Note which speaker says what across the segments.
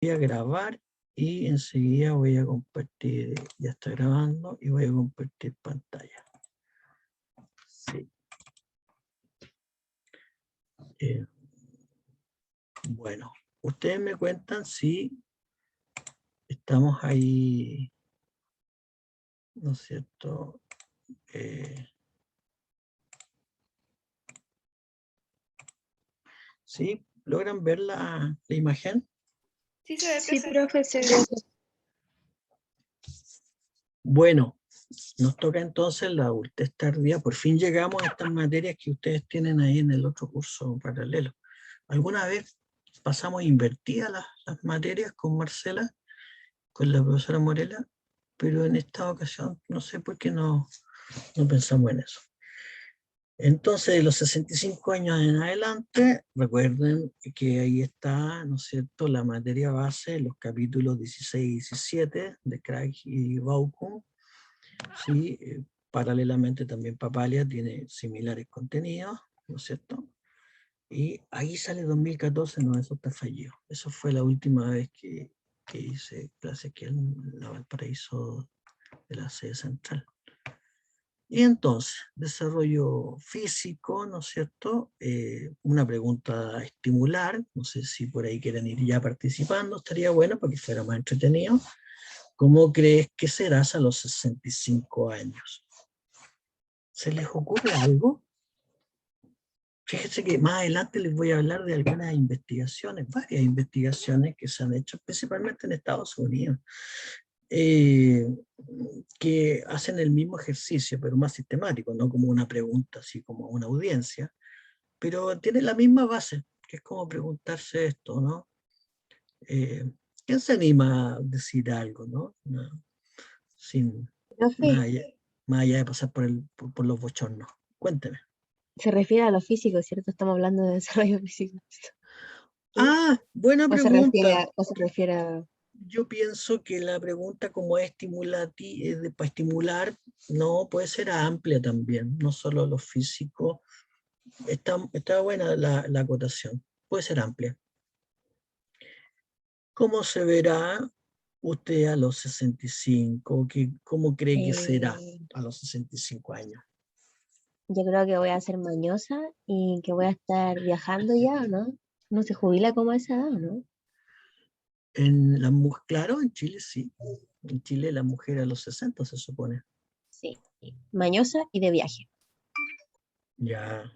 Speaker 1: Voy a grabar y enseguida voy a compartir, ya está grabando y voy a compartir pantalla. Sí. Bueno, ustedes me cuentan si estamos ahí, ¿no es cierto? ¿Sí? ¿Logran ver la imagen?
Speaker 2: Sí, se ve,
Speaker 3: Sí,
Speaker 2: profe.
Speaker 3: profe, se ve.
Speaker 1: Bueno, nos toca entonces la adultez tardía. Por fin llegamos a estas materias que ustedes tienen ahí en el otro curso paralelo. ¿Alguna vez pasamos invertidas las materias con Marcela, con la profesora Morela? Pero en esta ocasión no sé por qué no pensamos en eso. Entonces, de los 65 años en adelante, recuerden que ahí está, ¿no es cierto?, la materia base, los capítulos 16 y 17 de Craig y Bauckham. Sí, paralelamente también Papalia tiene similares contenidos, ¿no es cierto? Y ahí sale 2014, no, eso está fallido. Eso fue la última vez que hice clase aquí en la Valparaíso de la sede central. Y entonces, desarrollo físico, ¿no es cierto? Una pregunta a estimular, no sé si por ahí quieren ir ya participando, estaría bueno para que fuera más entretenido. ¿Cómo crees que serás a los 65 años? ¿Se les ocurre algo? Fíjense que más adelante les voy a hablar de algunas investigaciones, varias investigaciones que se han hecho principalmente en Estados Unidos, que hacen el mismo ejercicio, pero más sistemático, no como una pregunta, así como una audiencia, pero tiene la misma base, que es como preguntarse esto, ¿no? ¿Quién se anima a decir algo, no? Sin,
Speaker 3: Profe,
Speaker 1: más allá de pasar por los bochornos. Cuénteme.
Speaker 3: se refiere a lo físico, ¿cierto? Estamos hablando de desarrollo físico. ¿Sí?
Speaker 1: Ah, buena pregunta.
Speaker 3: O se refiere a...
Speaker 1: Yo pienso que la pregunta como es para estimular, no, puede ser amplia también, no solo lo físico. Está buena la acotación, puede ser amplia. ¿Cómo se verá usted a los 65? ¿Cómo cree que será a los 65 años?
Speaker 3: Yo creo que voy a ser mañosa y que voy a estar viajando ya, ¿no? No se jubila como a esa edad, ¿no?
Speaker 1: Claro, en Chile sí. En Chile la mujer a los 60 se supone.
Speaker 3: Sí. Mañosa y de viaje.
Speaker 1: Ya.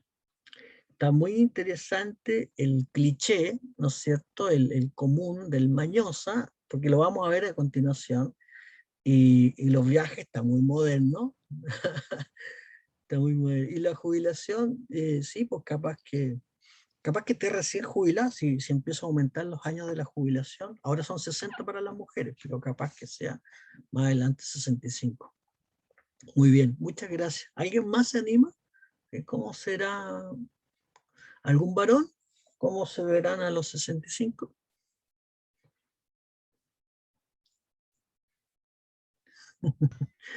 Speaker 1: Está muy interesante el cliché, ¿no es cierto? El común del mañosa, porque lo vamos a ver a continuación. Y los viajes está muy moderno. Está muy moderno. Y la jubilación, sí, pues capaz que esté recién jubilada, si empieza a aumentar los años de la jubilación. Ahora son 60 para las mujeres, pero capaz que sea más adelante 65. Muy bien, muchas gracias. ¿Alguien más se anima? ¿Cómo será algún varón? ¿Cómo se verán a los 65?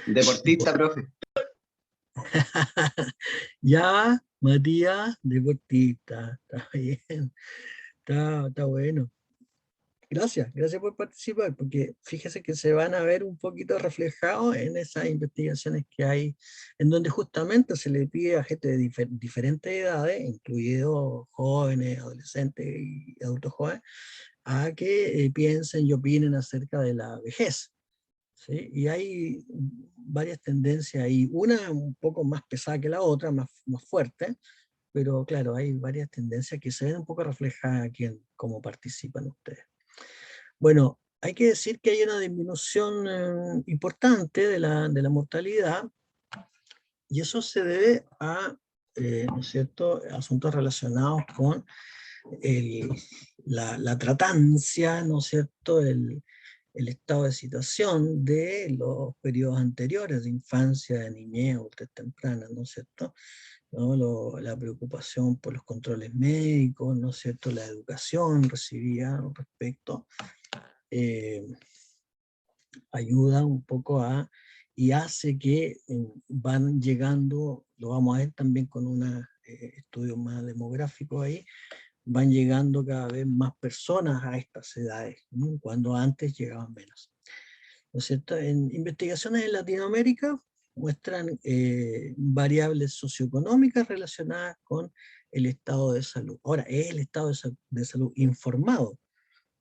Speaker 4: Deportista, profe.
Speaker 1: Ya, Matías, deportista, está bien, está bueno. Gracias por participar, porque fíjese que se van a ver un poquito reflejados en esas investigaciones que hay, en donde justamente se le pide a gente de diferentes edades, incluidos jóvenes, adolescentes y adultos jóvenes, a que piensen y opinen acerca de la vejez. ¿Sí? Y hay varias tendencias ahí, una un poco más pesada que la otra, más fuerte, pero claro, hay varias tendencias que se ven un poco reflejadas aquí en cómo participan ustedes. Bueno, hay que decir que hay una disminución importante de la mortalidad, y eso se debe a, ¿no es cierto?, asuntos relacionados con la tratancia, ¿no es cierto?, el estado de situación de los periodos anteriores de infancia, de niñez, adultez temprana, ¿no es cierto? ¿No? La preocupación por los controles médicos, ¿no es cierto?, la educación recibida al respecto, ayuda un poco y hace que van llegando, lo vamos a ver también con un estudio más demográfico ahí, van llegando cada vez más personas a estas edades, ¿no? Cuando antes llegaban menos. ¿No es cierto? En investigaciones en Latinoamérica muestran variables socioeconómicas relacionadas con el estado de salud. Ahora, es el estado de salud informado,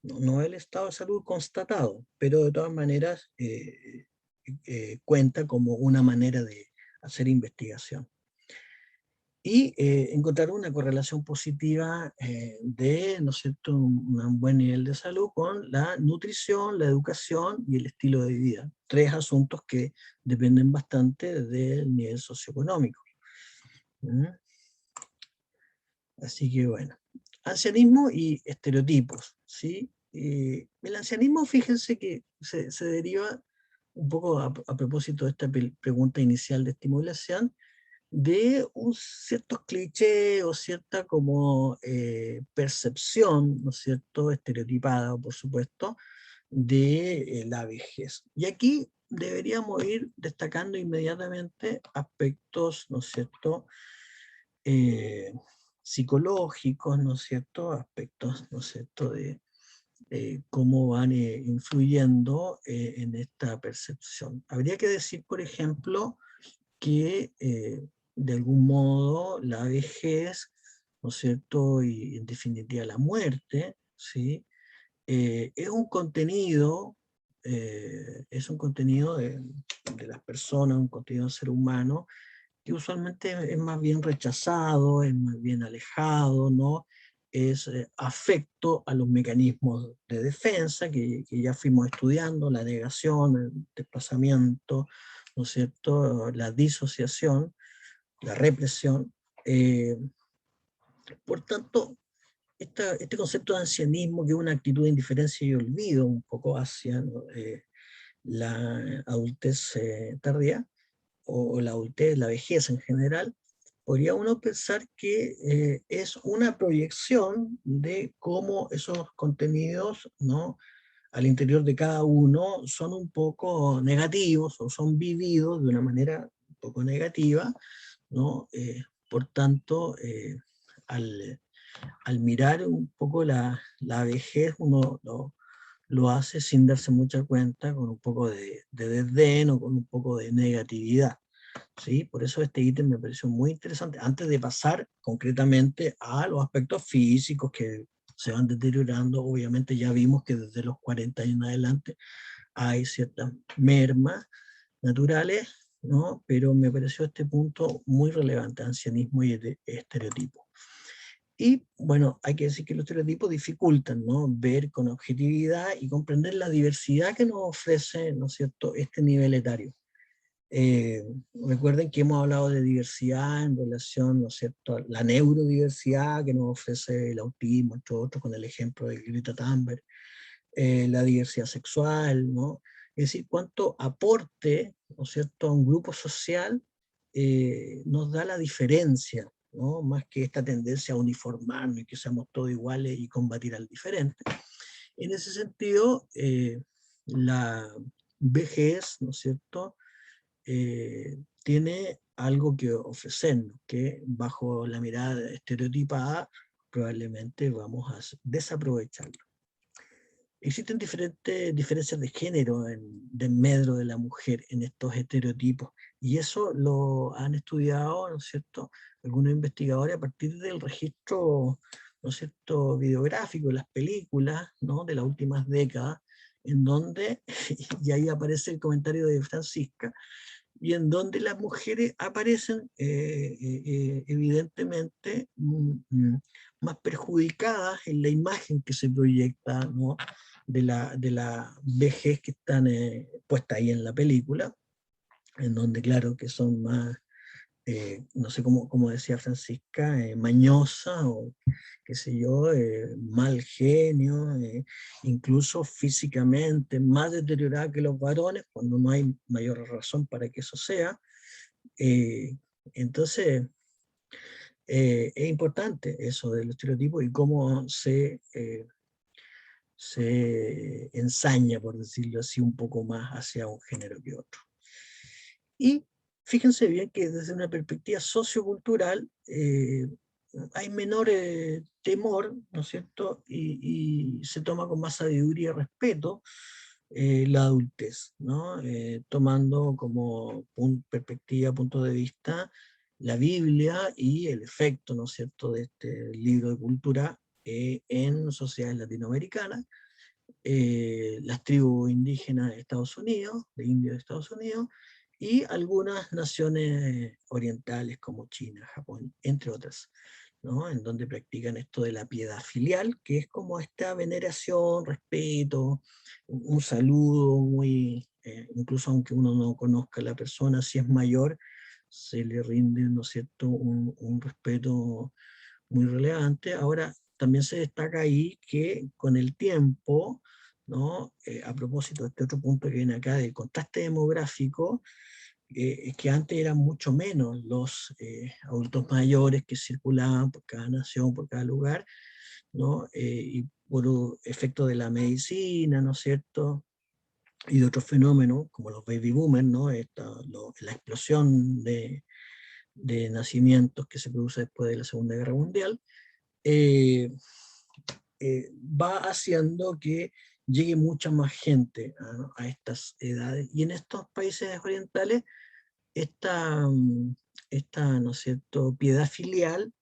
Speaker 1: no el estado de salud constatado, pero de todas maneras cuenta como una manera de hacer investigación. Y encontrar una correlación positiva de, ¿no es cierto?, un buen nivel de salud con la nutrición, la educación y el estilo de vida. Tres asuntos que dependen bastante del nivel socioeconómico. ¿Mm? Así que bueno, ancianismo y estereotipos, ¿sí? El ancianismo, fíjense que se deriva un poco a propósito de esta pregunta inicial de estimulación, de un ciertos clichés o cierta como percepción, ¿no es cierto?, estereotipada, por supuesto, de la vejez. Y aquí deberíamos ir destacando inmediatamente aspectos, ¿no es cierto?, eh, psicológicos, ¿no es cierto?, aspectos, ¿no es cierto?, de cómo van influyendo en esta percepción. Habría que decir, por ejemplo, que de algún modo la vejez, ¿no es cierto?, y en definitiva la muerte, ¿sí?, es un contenido de las personas, un contenido del ser humano, que usualmente es más bien rechazado, es más bien alejado, ¿no? Es afecto a los mecanismos de defensa que ya fuimos estudiando, la negación, el desplazamiento, ¿no es cierto?, la disociación, la represión. Por tanto, este concepto de ancianismo, que es una actitud de indiferencia y olvido un poco hacia, ¿no?, la adultez tardía, o la adultez, la vejez en general, podría uno pensar que es una proyección de cómo esos contenidos, ¿no?, al interior de cada uno son un poco negativos o son vividos de una manera un poco negativa, ¿no? Por tanto, al, al mirar un poco la vejez, uno lo hace sin darse mucha cuenta, con un poco de desdén o con un poco de negatividad. ¿Sí? Por eso este ítem me pareció muy interesante, antes de pasar concretamente a los aspectos físicos que se van deteriorando. Obviamente ya vimos que desde los 40 y en adelante hay ciertas mermas naturales, ¿no? Pero me pareció este punto muy relevante, ancianismo y estereotipo. Y bueno, hay que decir que los estereotipos dificultan, ¿no?, ver con objetividad y comprender la diversidad que nos ofrece, ¿no es cierto?, este nivel etario. Recuerden que hemos hablado de diversidad en relación, ¿no es cierto?, a la neurodiversidad que nos ofrece el autismo, entre otros, con el ejemplo de Greta Thunberg, la diversidad sexual, ¿no? Es decir, cuánto aporte, ¿no es cierto?, a un grupo social nos da la diferencia, ¿no?, más que esta tendencia a uniformarnos y que seamos todos iguales y combatir al diferente. En ese sentido, la vejez, ¿no es cierto?, tiene algo que ofrecernos, que bajo la mirada estereotipada probablemente vamos a desaprovecharlo. Existen diferentes diferencias de género de medro de la mujer en estos estereotipos, y eso lo han estudiado, ¿no es cierto?, algunos investigadores a partir del registro, ¿no es cierto?, videográfico de las películas, ¿no?, de las últimas décadas, en donde, y ahí aparece el comentario de Francisca, y en donde las mujeres aparecen evidentemente más perjudicadas en la imagen que se proyecta, ¿no?, de la vejez que están puesta ahí en la película, en donde claro que son más, no sé cómo decía Francisca, mañosa o qué sé yo, mal genio, incluso físicamente más deteriorada que los varones, cuando no hay mayor razón para que eso sea. Eh, entonces, es importante eso del estereotipo y cómo se ensaña, por decirlo así, un poco más hacia un género que otro. Y fíjense bien que desde una perspectiva sociocultural, hay menor temor, ¿no es cierto? Y se toma con más sabiduría y respeto la adultez, ¿no? Tomando como perspectiva, punto de vista, la Biblia y el efecto, ¿no es cierto?, de este libro de cultura en sociedades latinoamericanas, las tribus indígenas de Estados Unidos, de indios de Estados Unidos, y algunas naciones orientales como China, Japón, entre otras, ¿no? En donde practican esto de la piedad filial, que es como esta veneración, respeto, un saludo muy, incluso aunque uno no conozca a la persona, si es mayor, se le rinde, ¿no es cierto?, un respeto muy relevante. Ahora, también se destaca ahí que con el tiempo, ¿no? A propósito de este otro punto que viene acá del contraste demográfico, es que antes eran mucho menos los adultos mayores que circulaban por cada nación, por cada lugar, ¿no? Y por efecto de la medicina, ¿no es cierto?, y de otros fenómenos, como los baby boomers, ¿no? La explosión de nacimientos que se produce después de la Segunda Guerra Mundial, eh, va haciendo que llegue mucha más gente a estas edades. Y en estos países orientales, esta, esta, ¿no es cierto?, piedad filial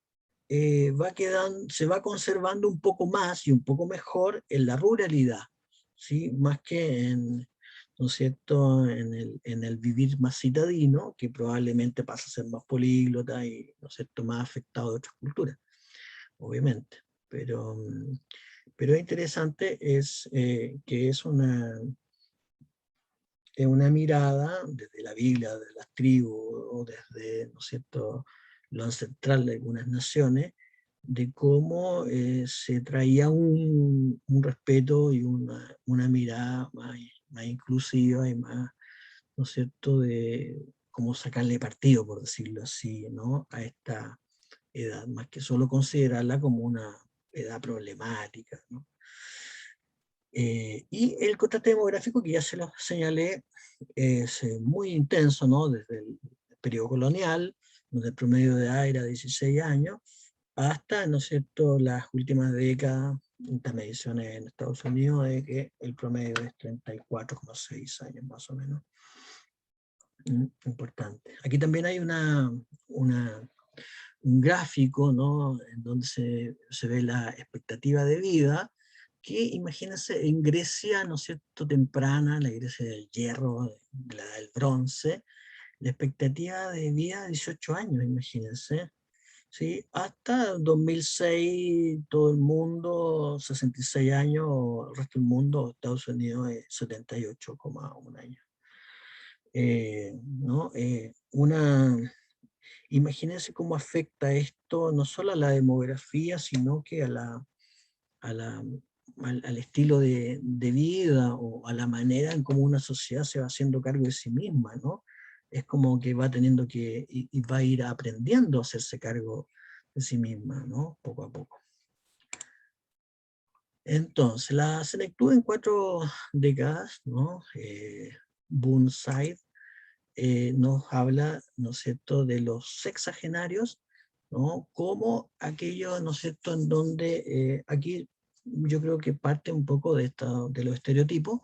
Speaker 1: se va conservando un poco más y un poco mejor en la ruralidad, ¿sí? Más que en, ¿no es cierto?, en el vivir más citadino, que probablemente pasa a ser más políglota y, ¿no es cierto?, más afectado de otras culturas, obviamente. Pero, pero interesante es que es una mirada desde la Biblia, de las tribus, o desde, ¿no es cierto?, lo ancestral de algunas naciones, de cómo se traía un respeto y una mirada más inclusiva y más, ¿no es cierto?, de cómo sacarle partido, por decirlo así, ¿no?, a esta edad, más que solo considerarla como una edad problemática, ¿no? Y el contraste demográfico, que ya se lo señalé, es muy intenso, ¿no? Desde el periodo colonial, donde el promedio de edad era 16 años, hasta, ¿no es cierto?, las últimas décadas, estas mediciones en Estados Unidos, de que el promedio es 34,6 años más o menos. Importante. Aquí también hay un gráfico, ¿no?, en donde se ve la expectativa de vida, que imagínense en Grecia, ¿no es cierto?, temprana, la Grecia del hierro, de la edad del bronce, la expectativa de vida de 18 años, imagínense, ¿sí? Hasta 2006 todo el mundo 66 años, el resto del mundo, Estados Unidos 78,1 años. ¿No? Imagínense cómo afecta esto no solo a la demografía, sino que a la, al estilo de vida, o a la manera en cómo una sociedad se va haciendo cargo de sí misma, ¿no? Es como que va teniendo y va a ir aprendiendo a hacerse cargo de sí misma, ¿no? Poco a poco. Entonces, la senectud en 4 décadas, ¿no? Burnside nos habla, ¿no es cierto?, de los sexagenarios, ¿no?, como aquello, ¿no es cierto?, en donde aquí yo creo que parte un poco de los estereotipos,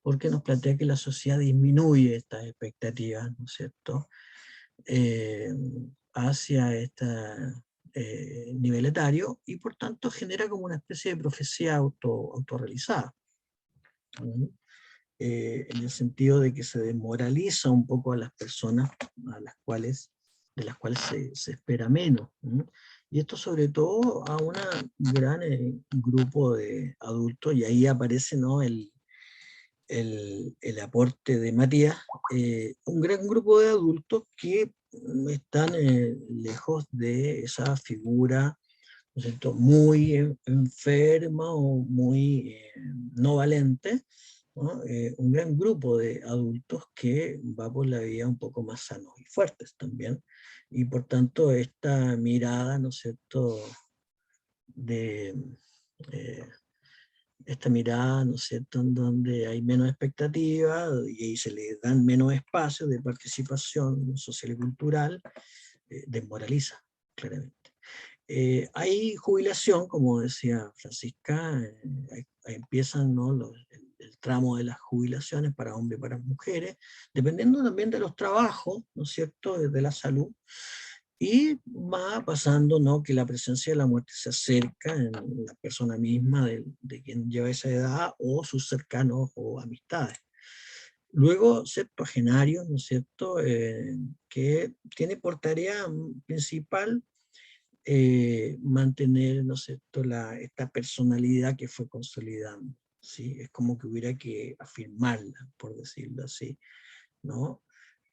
Speaker 1: porque nos plantea que la sociedad disminuye estas expectativas, ¿no es cierto?, eh, hacia este nivel etario, y por tanto genera como una especie de profecía autorrealizada, ¿no? En el sentido de que se desmoraliza un poco a las personas de las cuales se espera menos, ¿no? Y esto sobre todo a un gran grupo de adultos, y ahí aparece, ¿no?, el aporte de Matías, un gran grupo de adultos que están lejos de esa figura, ¿no es cierto?, muy enferma o muy no valente, ¿no? Un gran grupo de adultos que va por la vida un poco más sanos y fuertes también, y por tanto esta mirada, ¿no es cierto?, de eh, esta mirada, ¿no es cierto?, en donde hay menos expectativa y ahí se le dan menos espacios de participación social y cultural, desmoraliza claramente. Hay jubilación, como decía Francisca, ahí empiezan, ¿no?, el tramo de las jubilaciones para hombres y para mujeres, dependiendo también de los trabajos, ¿no es cierto?, de la salud, y va pasando, ¿no?, que la presencia de la muerte se acerca en la persona misma de quien lleva esa edad, o sus cercanos o amistades. Luego, septuagenarios, ¿no es cierto?, que tiene por tarea principal mantener, ¿no es cierto?, esta personalidad que fue consolidando, ¿sí? Es como que hubiera que afirmarla, por decirlo así, ¿no?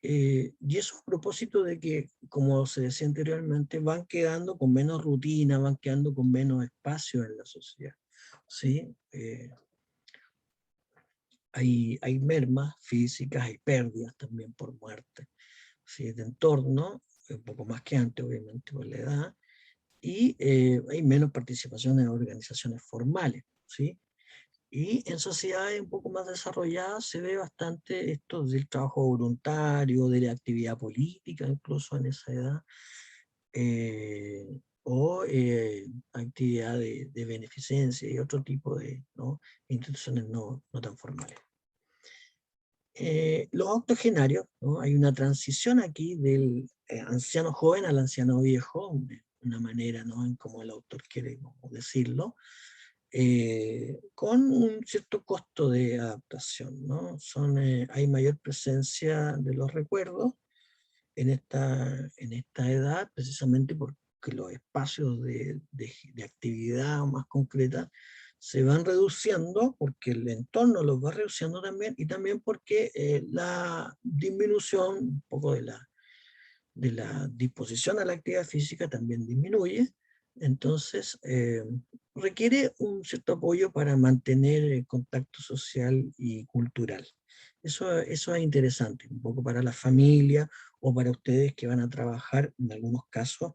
Speaker 1: Y eso a propósito de que, como se decía anteriormente, van quedando con menos rutina, van quedando con menos espacio en la sociedad, ¿sí? Hay mermas físicas, hay pérdidas también por muerte, ¿sí?, de entorno, un poco más que antes, obviamente, por la edad, y hay menos participación en organizaciones formales, ¿sí? Y en sociedades un poco más desarrolladas se ve bastante esto del trabajo voluntario, de la actividad política, incluso en esa edad, o actividad de beneficencia y otro tipo de, ¿no?, instituciones no tan formales. Los octogenarios, ¿no?, hay una transición aquí del anciano joven al anciano viejo, una manera, ¿no?, en cómo el autor quiere decirlo, con un cierto costo de adaptación, ¿no? Hay mayor presencia de los recuerdos en esta edad, precisamente porque los espacios de actividad más concreta se van reduciendo, porque el entorno los va reduciendo también, y también porque la disminución un poco de la disposición a la actividad física también disminuye. Entonces requiere un cierto apoyo para mantener el contacto social y cultural. Eso es interesante, un poco para la familia o para ustedes que van a trabajar, en algunos casos,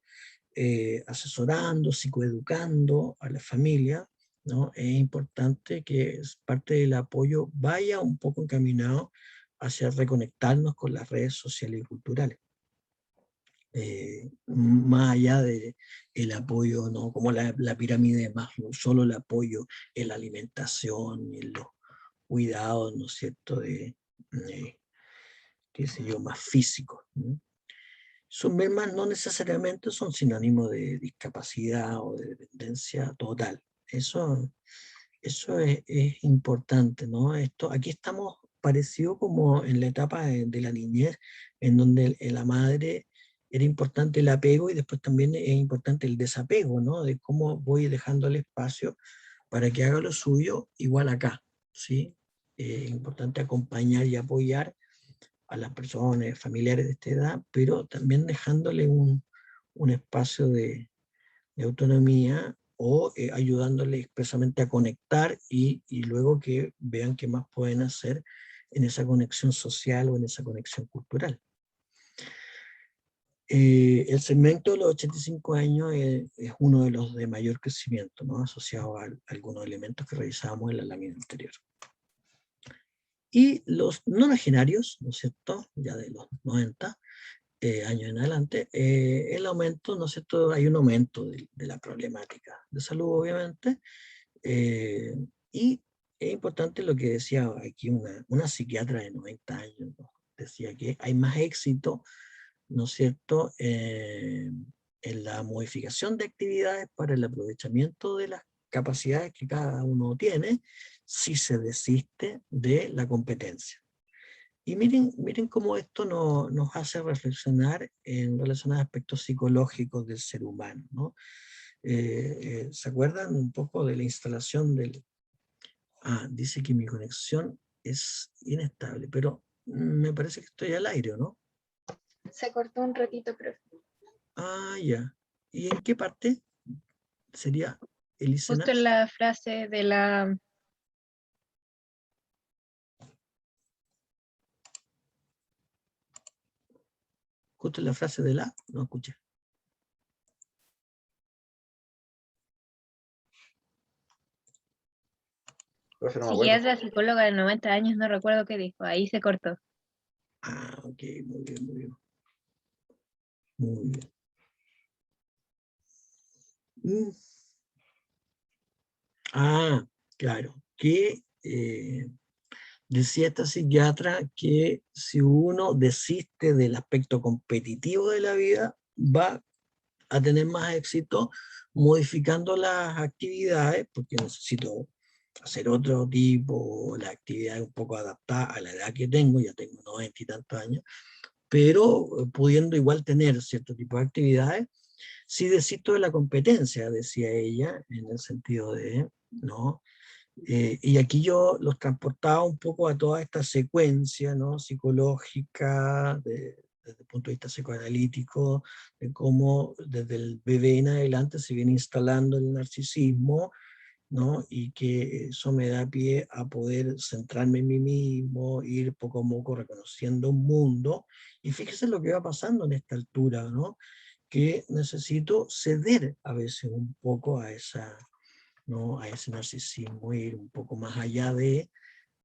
Speaker 1: asesorando, psicoeducando a la familia, ¿no? Es importante que parte del apoyo vaya un poco encaminado hacia reconectarnos con las redes sociales y culturales. Más allá de el apoyo, ¿no?, como la pirámide de Maslow, solo el apoyo en la alimentación, en los cuidados, ¿no es cierto?, qué sé yo, más físicos, ¿no? Sus mermas no necesariamente son sinónimo de discapacidad o de dependencia total. Eso es importante, ¿no? Aquí estamos parecido como en la etapa de la niñez, en donde en la madre era importante el apego y después también es importante el desapego, ¿no? De cómo voy dejando el espacio para que haga lo suyo, igual acá, ¿sí? Es importante acompañar y apoyar a las personas, familiares de esta edad, pero también dejándole un espacio de autonomía, o ayudándoles expresamente a conectar y luego que vean qué más pueden hacer en esa conexión social o en esa conexión cultural. El segmento de los 85 años es uno de los de mayor crecimiento, ¿no?, asociado a algunos elementos que revisábamos en la lámina anterior. Y los nonagenarios, ¿no es cierto?, ya de los 90 años en adelante, el aumento, ¿no es cierto?, hay un aumento de la problemática de salud, obviamente, y es importante lo que decía aquí una psiquiatra de 90 años, ¿no?, decía que hay más éxito, ¿no es cierto?, en la modificación de actividades para el aprovechamiento de las capacidades que cada uno tiene, si se desiste de la competencia. Y miren cómo esto nos hace reflexionar en relación a aspectos psicológicos del ser humano, ¿no? ¿Se acuerdan un poco de la instalación del... dice que mi conexión es inestable, pero me parece que estoy al aire, ¿o no?
Speaker 2: Se cortó un ratito, profe.
Speaker 1: Ya. ¿Y en qué parte sería,
Speaker 2: Justo
Speaker 1: Elisena?
Speaker 2: en la frase de la...
Speaker 1: Justo en la frase de la... No escuché.
Speaker 4: Profe, no me acuerdo.
Speaker 2: Psiquiatra, psicóloga de 90 años, no recuerdo qué dijo, ahí se cortó.
Speaker 1: Ok, muy bien, muy bien. Muy bien. Mm. Ah, claro, que decía esta psiquiatra que si uno desiste del aspecto competitivo de la vida, va a tener más éxito modificando las actividades, porque necesito hacer otro tipo, la actividad es un poco adaptada a la edad que tengo, ya tengo 90 y tantos años, pero pudiendo igual tener cierto tipo de actividades, sí desisto de la competencia, decía ella, en el sentido de, ¿no? Y aquí yo los transportaba un poco a toda esta secuencia, ¿no? Psicológica, desde el punto de vista psicoanalítico, de cómo desde el bebé en adelante se viene instalando el narcisismo, ¿no? Y que eso me da pie a poder centrarme en mí mismo, ir poco a poco reconociendo un mundo. Y fíjese lo que va pasando en esta altura, ¿no? Que necesito ceder a veces un poco a esa, ¿no? A ese narcisismo, ir un poco más allá de,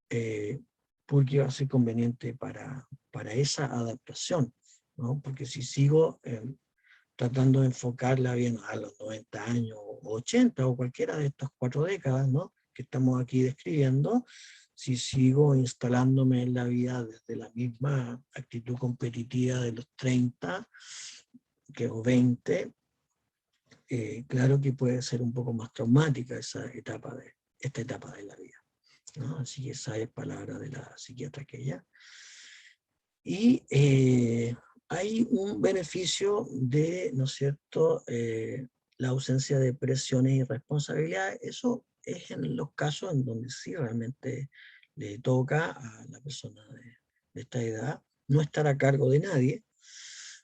Speaker 1: eh, porque va a ser conveniente para esa adaptación, ¿no? Porque si sigo tratando de enfocarla bien a los 90 años o 80 o cualquiera de estas 4 décadas, ¿no? Que estamos aquí describiendo, si sigo instalándome en la vida desde la misma actitud competitiva de los 30 o 20, claro que puede ser un poco más traumática esta etapa de la vida, ¿no? Así que esa es palabra de la psiquiatra aquella. Y hay un beneficio de, ¿no es cierto?, la ausencia de presiones y responsabilidades. Eso es en los casos en donde sí realmente le toca a la persona de esta edad no estar a cargo de nadie,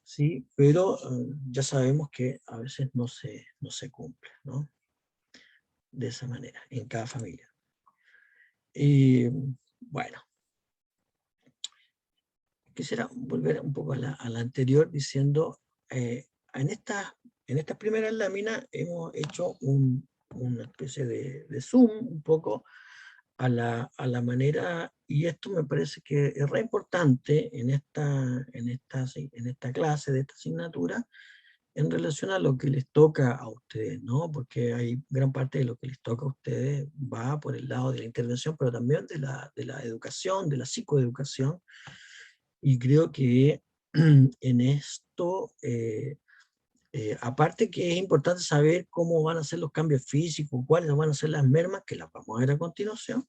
Speaker 1: ¿sí? Pero ya sabemos que a veces no se cumple, ¿no? De esa manera, en cada familia. Y bueno, quisiera volver un poco a la anterior diciendo, en estas primeras láminas hemos hecho una especie de zoom un poco a la manera, y esto me parece que es re importante en esta clase de esta asignatura, en relación a lo que les toca a ustedes, ¿no? Porque hay gran parte de lo que les toca a ustedes va por el lado de la intervención, pero también de la educación, de la psicoeducación, y creo que en esto, aparte que es importante saber cómo van a ser los cambios físicos, cuáles van a ser las mermas, que las vamos a ver a continuación,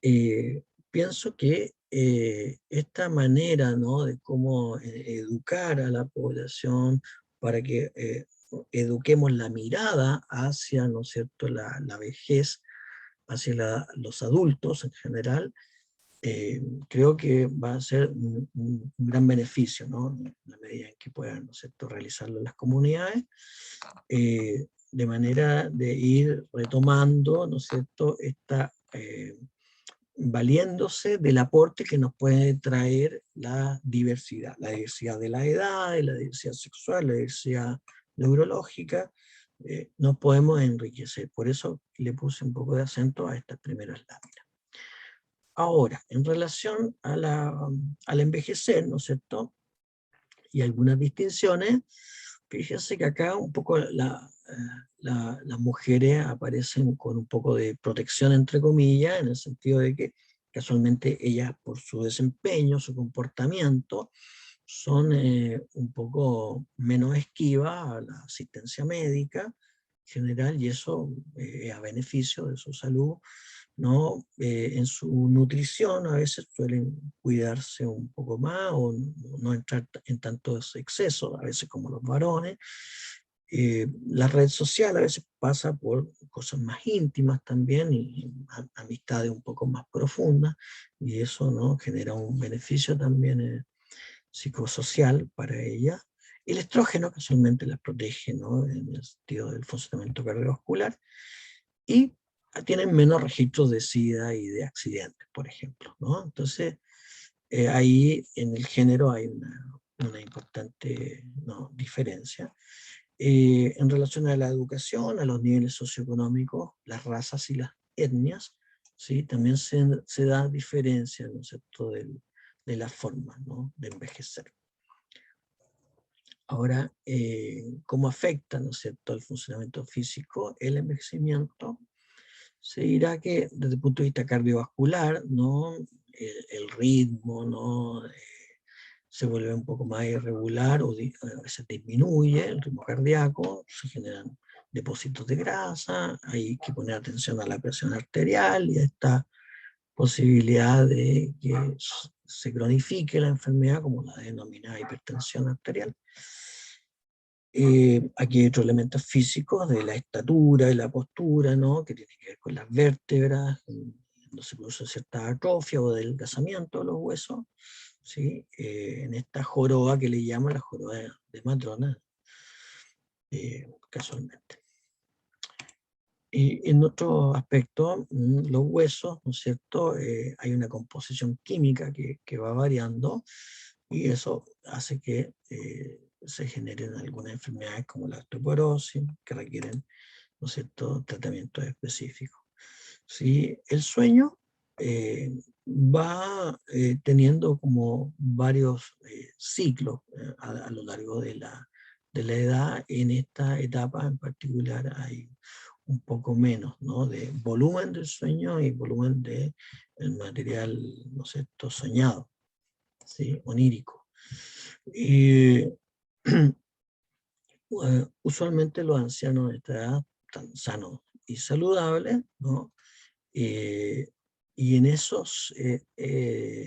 Speaker 1: eh, pienso que esta manera, ¿no?, de cómo educar a la población para que eduquemos la mirada hacia, ¿no es cierto?, la vejez, hacia los adultos en general, creo que va a ser un gran beneficio, ¿no? En la medida en que puedan, ¿no es cierto?, realizarlo en las comunidades, de manera de ir retomando, ¿no es cierto?, valiéndose del aporte que nos puede traer la diversidad de la edad, la diversidad sexual, la diversidad neurológica, nos podemos enriquecer. Por eso le puse un poco de acento a estas primeras láminas. Ahora, en relación al envejecer, ¿no es cierto?, y algunas distinciones, fíjense que acá un poco las mujeres aparecen con un poco de protección, entre comillas, en el sentido de que casualmente ellas, por su desempeño, su comportamiento, son un poco menos esquivas a la asistencia médica en general, y eso es a beneficio de su salud, ¿no? En su nutrición a veces suelen cuidarse un poco más o no entrar en tantos excesos, a veces como los varones. La red social a veces pasa por cosas más íntimas también y amistades un poco más profundas, y eso, ¿no?, genera un beneficio también psicosocial para ella. El estrógeno casualmente las protege, ¿no?, en el sentido del funcionamiento cardiovascular, y tienen menos registros de SIDA y de accidentes, por ejemplo, ¿no? Entonces, ahí en el género hay una importante, ¿no?, diferencia. En relación a la educación, a los niveles socioeconómicos, las razas y las etnias, ¿sí?, también se da diferencia, ¿no es cierto?, de la forma, ¿no?, de envejecer. Ahora, ¿cómo afecta, ¿no es cierto?, el funcionamiento físico el envejecimiento? Se dirá que desde el punto de vista cardiovascular, ¿no? El ritmo, ¿no? Se vuelve un poco más irregular o a veces disminuye el ritmo cardíaco, se generan depósitos de grasa, hay que poner atención a la presión arterial y a esta posibilidad de que se cronifique la enfermedad como la denominada hipertensión arterial. Aquí hay otros elementos físicos de la estatura y la postura, ¿no? Que tiene que ver con las vértebras, cuando se produce cierta atrofia o adelgazamiento de los huesos, ¿sí? En esta joroba que le llaman la joroba de Matrona, casualmente. Y en otro aspecto, los huesos, ¿no es cierto? Hay una composición química que va variando y eso hace que se generen algunas enfermedades como la osteoporosis, que requieren, ¿no es cierto?, tratamientos específicos. ¿Sí? El sueño va teniendo como varios ciclos a lo largo de la edad. En esta etapa en particular hay un poco menos, ¿no?, de volumen del sueño y volumen del material, ¿no es cierto?, soñado, ¿sí?, onírico. Y usualmente los ancianos de esta edad están sanos y saludables, ¿no? Y en esos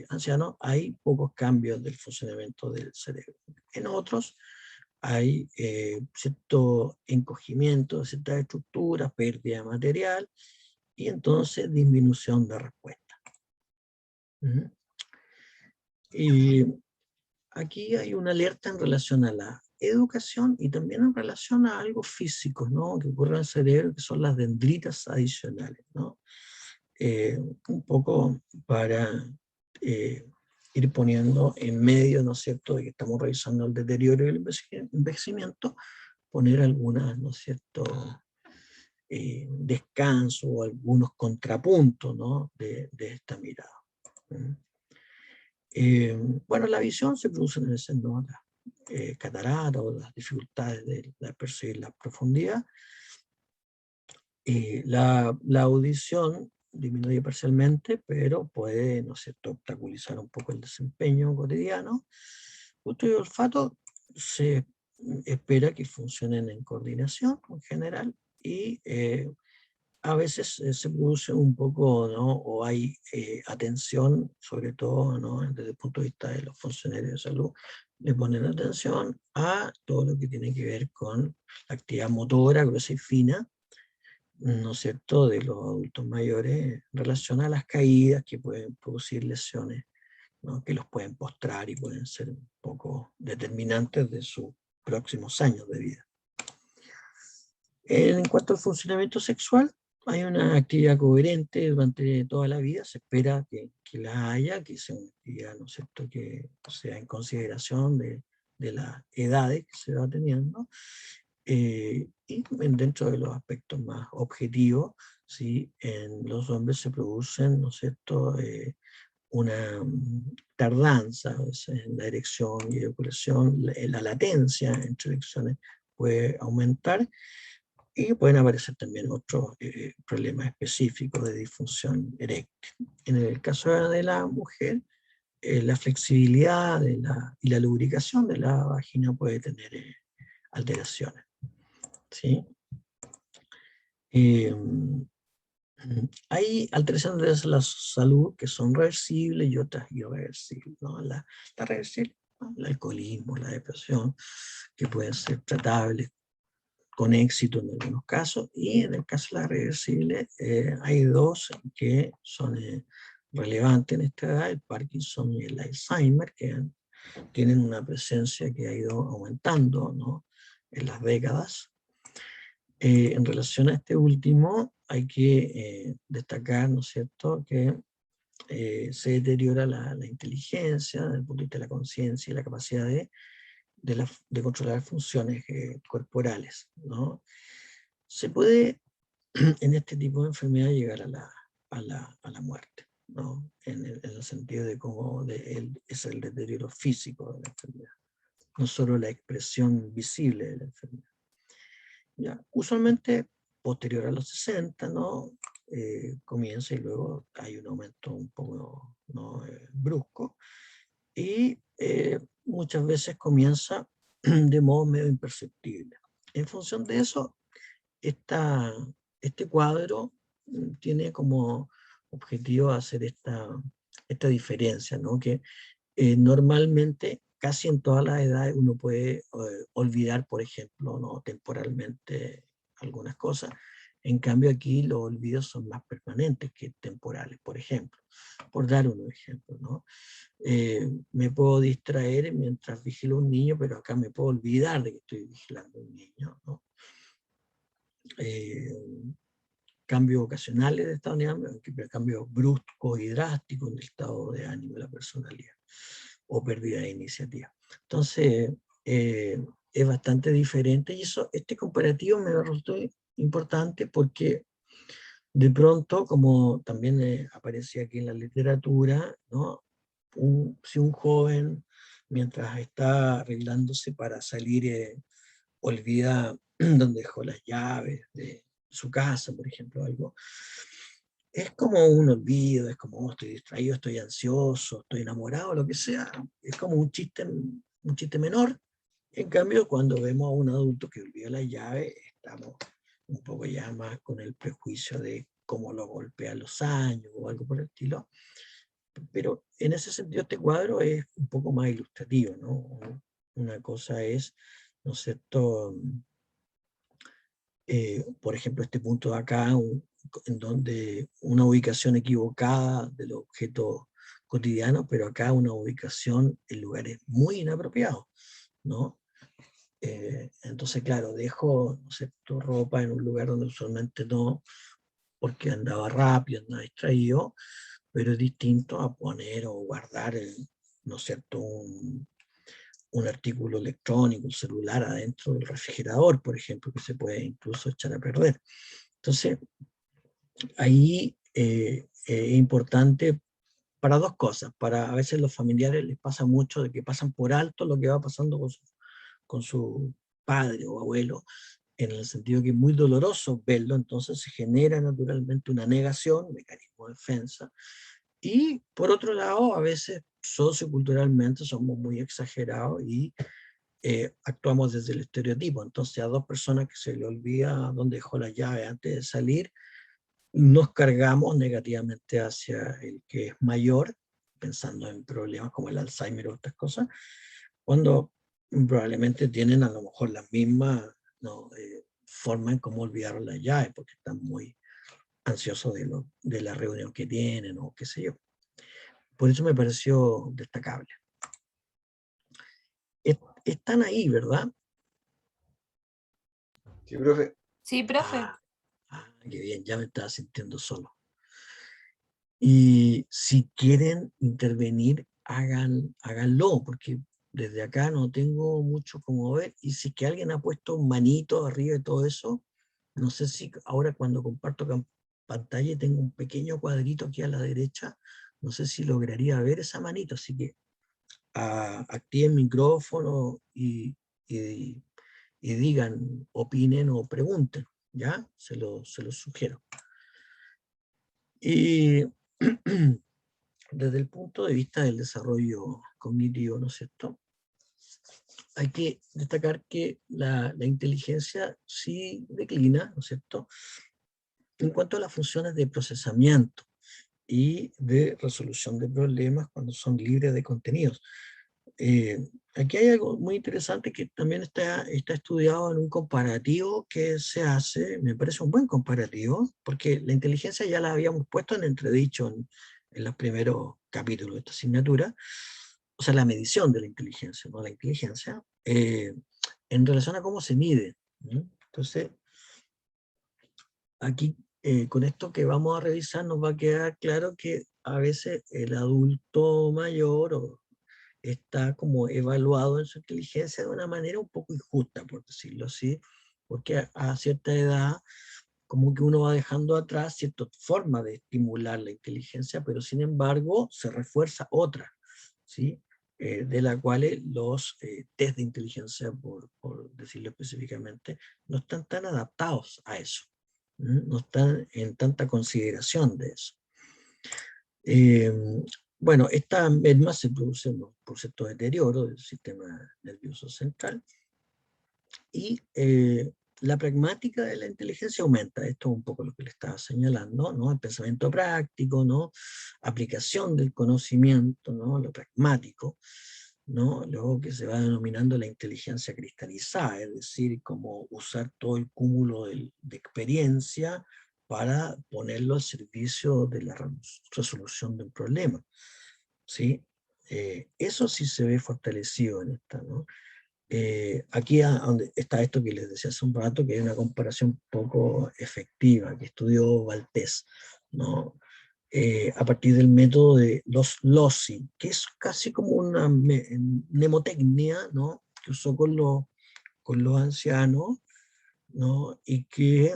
Speaker 1: ancianos hay pocos cambios del funcionamiento del cerebro. En otros hay cierto encogimiento de ciertas estructuras, pérdida de material y entonces disminución de respuesta. Y aquí hay una alerta en relación a la educación y también en relación a algo físico, ¿no?, que ocurre en el cerebro, que son las dendritas adicionales, ¿no? Un poco para ir poniendo en medio, ¿no es cierto?, de que estamos revisando el deterioro y el envejecimiento, poner algunas, ¿no es cierto?, descanso o algunos contrapuntos, ¿no?, de esta mirada. Bueno, la visión se produce en el seno de las cataratas o las dificultades de percibir la profundidad. La audición disminuye parcialmente, pero puede, ¿no es cierto?, obstaculizar un poco el desempeño cotidiano. Gusto y olfato se espera que funcionen en coordinación en general y a veces se produce un poco, ¿no?, o hay atención, sobre todo, ¿no?, desde el punto de vista de los funcionarios de salud, le ponen atención a todo lo que tiene que ver con la actividad motora, gruesa y fina, ¿no es cierto?, de los adultos mayores en relación a las caídas que pueden producir lesiones, ¿no?, que los pueden postrar y pueden ser un poco determinantes de sus próximos años de vida. En cuanto al funcionamiento sexual, hay una actividad coherente durante toda la vida, se espera que la haya, que sea una actividad, ¿no es cierto?, que sea en consideración de las edades que se va teniendo, y dentro de los aspectos más objetivos, ¿sí?, en los hombres se producen, ¿no es cierto?, una tardanza a veces en la erección y eyaculación, la latencia entre erecciones puede aumentar, y pueden aparecer también otros problemas específicos de disfunción eréctil. En el caso de la mujer, la flexibilidad y la lubricación de la vagina puede tener alteraciones, ¿sí? Hay alteraciones de la salud que son reversibles y otras irreversibles, ¿no? La reversible, ¿no?, el alcoholismo, la depresión, que pueden ser tratables con éxito en algunos casos, y en el caso de la reversible hay dos que son relevantes en esta edad: el Parkinson y el Alzheimer, que tienen una presencia que ha ido aumentando, ¿no?, en las décadas. En relación a este último, hay que destacar, ¿no es cierto?, que se deteriora la inteligencia desde el punto de vista de la conciencia y la capacidad de controlar funciones corporales, ¿no? Se puede en este tipo de enfermedad llegar a la muerte, ¿no?, en el sentido de cómo es el deterioro físico de la enfermedad. no solo la expresión visible de la enfermedad. Ya, usualmente posterior a los 60, ¿no? Comienza y luego hay un aumento un poco, ¿no? Brusco, y muchas veces comienza de modo medio imperceptible. En función de eso, este cuadro tiene como objetivo hacer esta diferencia, ¿no? Que normalmente casi en todas las edades uno puede olvidar, por ejemplo, ¿no? Temporalmente algunas cosas. En cambio aquí los olvidos son más permanentes que temporales, por ejemplo. Por dar un ejemplo, ¿no? Me puedo distraer mientras vigilo a un niño, pero acá me puedo olvidar de que estoy vigilando a un niño, ¿no? Cambios ocasionales de estado de ánimo, cambios bruscos y drásticos en el estado de ánimo de la personalidad, o pérdida de iniciativa. Entonces, es bastante diferente, y este comparativo me resultó importante porque de pronto, como también aparecía aquí en la literatura, ¿no? Si un joven, mientras está arreglándose para salir, olvida dónde dejó las llaves de su casa, por ejemplo, algo, es como un olvido, es como, oh, estoy distraído, estoy ansioso, estoy enamorado, lo que sea, es como un chiste menor. En cambio, cuando vemos a un adulto que olvida la llave, estamos un poco ya más con el prejuicio de cómo lo golpean los años o algo por el estilo. Pero en ese sentido este cuadro es un poco más ilustrativo, ¿no? Una cosa es, ¿no es cierto?, por ejemplo, este punto de acá, en donde una ubicación equivocada del objeto cotidiano, pero acá una ubicación en lugares muy inapropiados, ¿no? Entonces, claro, dejo, ¿no sé, tu ropa en un lugar donde usualmente no, porque andaba rápido, andaba distraído, pero es distinto a poner o guardar, ¿no es cierto?, un artículo electrónico, un celular adentro del refrigerador, por ejemplo, que se puede incluso echar a perder. Entonces, ahí es importante para dos cosas. A veces los familiares les pasa mucho de que pasan por alto lo que va pasando con su padre o abuelo, en el sentido que es muy doloroso verlo, entonces se genera naturalmente una negación, un mecanismo de defensa. Y por otro lado, a veces socioculturalmente somos muy exagerados y actuamos desde el estereotipo. Entonces, a dos personas que se le olvida dónde dejó la llave antes de salir, nos cargamos negativamente hacia el que es mayor, pensando en problemas como el Alzheimer o otras cosas, cuando probablemente tienen a lo mejor la misma, ¿no?, forma en cómo olvidaron la llave, porque están muy ansiosos de la reunión que tienen o qué sé yo. Por eso me pareció destacable. Están ahí, ¿verdad?
Speaker 4: Sí, profe.
Speaker 5: Sí, profe.
Speaker 1: Qué bien, ya me estaba sintiendo solo. Y si quieren intervenir, háganlo, porque desde acá no tengo mucho como ver. Y si es que alguien ha puesto un manito arriba de todo eso, no sé si ahora cuando comparto pantalla tengo un pequeño cuadrito aquí a la derecha, no sé si lograría ver esa manito, así que activen el micrófono y digan, opinen o pregunten, ¿ya? Se lo sugiero. Y desde el punto de vista del desarrollo cognitivo, ¿no es cierto?, hay que destacar que la inteligencia sí declina, ¿no es cierto?, en cuanto a las funciones de procesamiento y de resolución de problemas cuando son libres de contenidos. Aquí hay algo muy interesante que también está estudiado en un comparativo que se hace, me parece un buen comparativo, porque la inteligencia ya la habíamos puesto en entredicho en los primeros capítulos de esta asignatura, o sea, la medición de la inteligencia, ¿no? La inteligencia, en relación a cómo se mide, ¿no? Entonces, aquí, con esto que vamos a revisar, nos va a quedar claro que a veces el adulto mayor está como evaluado en su inteligencia de una manera un poco injusta, por decirlo así, porque a cierta edad como que uno va dejando atrás ciertas formas de estimular la inteligencia, pero sin embargo se refuerza otra, ¿sí? de la cual los test de inteligencia, por decirlo específicamente, no están tan adaptados a eso, no están en tanta consideración de eso. Bueno, esta merma se produce por cierto deterioro del sistema nervioso central, y la pragmática de la inteligencia aumenta. Esto es un poco lo que le estaba señalando, ¿no? El pensamiento práctico, ¿no? Aplicación del conocimiento, ¿no? Lo pragmático, ¿no? Luego que se va denominando la inteligencia cristalizada, es decir, cómo usar todo el cúmulo de experiencia para ponerlo al servicio de la resolución de un problema, ¿sí? Eso sí se ve fortalecido en esta, ¿no? Aquí donde está esto que les decía hace un rato, que hay una comparación poco efectiva que estudió Valtés, ¿no? A partir del método de los LOSI, que es casi como una mnemotecnia, ¿no? Que usó con los ancianos, ¿no? Y que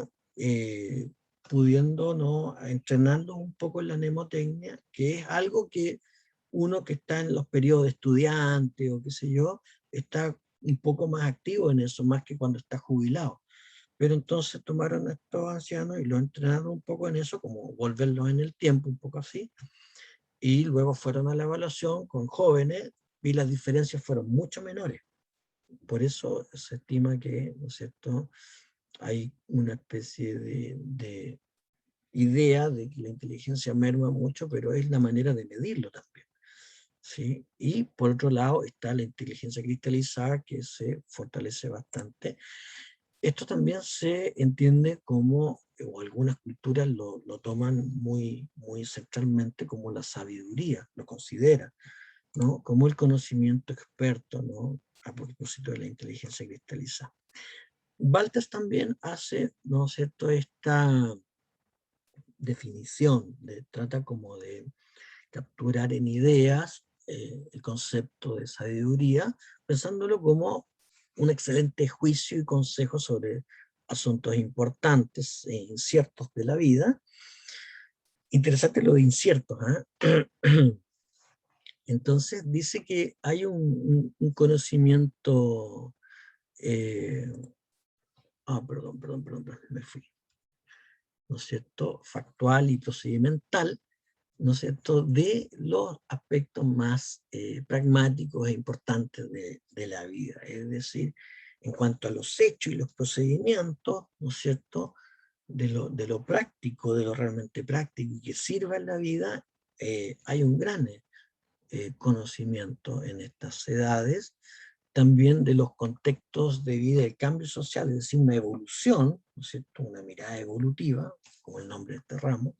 Speaker 1: pudiendo, ¿no? Entrenando un poco en la mnemotecnia, que es algo que uno que está en los periodos de estudiante o qué sé yo, está un poco más activo en eso, más que cuando está jubilado. Pero entonces tomaron a estos ancianos y los entrenaron un poco en eso, como volverlos en el tiempo, un poco así, y luego fueron a la evaluación con jóvenes y las diferencias fueron mucho menores. Por eso se estima que, ¿no es cierto?, hay una especie de idea de que la inteligencia merma mucho, pero es la manera de medirlo también, ¿sí? Y por otro lado está la inteligencia cristalizada, que se fortalece bastante. Esto también se entiende como, o algunas culturas lo toman muy centralmente como la sabiduría, lo consideran, ¿no? Como el conocimiento experto, ¿no? A propósito de la inteligencia cristalizada. Walters también hace, ¿no es cierto?, esta definición, trata como de capturar en ideas el concepto de sabiduría, pensándolo como un excelente juicio y consejo sobre asuntos importantes e inciertos de la vida. Interesante lo de inciertos, ¿eh? Entonces dice que hay un conocimiento, perdón, me fui, ¿no es cierto?, factual y procedimental, ¿no es cierto?, de los aspectos más pragmáticos e importantes de la vida. Es decir, en cuanto a los hechos y los procedimientos, ¿no es cierto?, de lo práctico, de lo realmente práctico y que sirva en la vida, hay un gran conocimiento en estas edades, también de los contextos de vida y cambio social, es decir, una evolución, ¿no es cierto?, una mirada evolutiva, como el nombre de este ramo,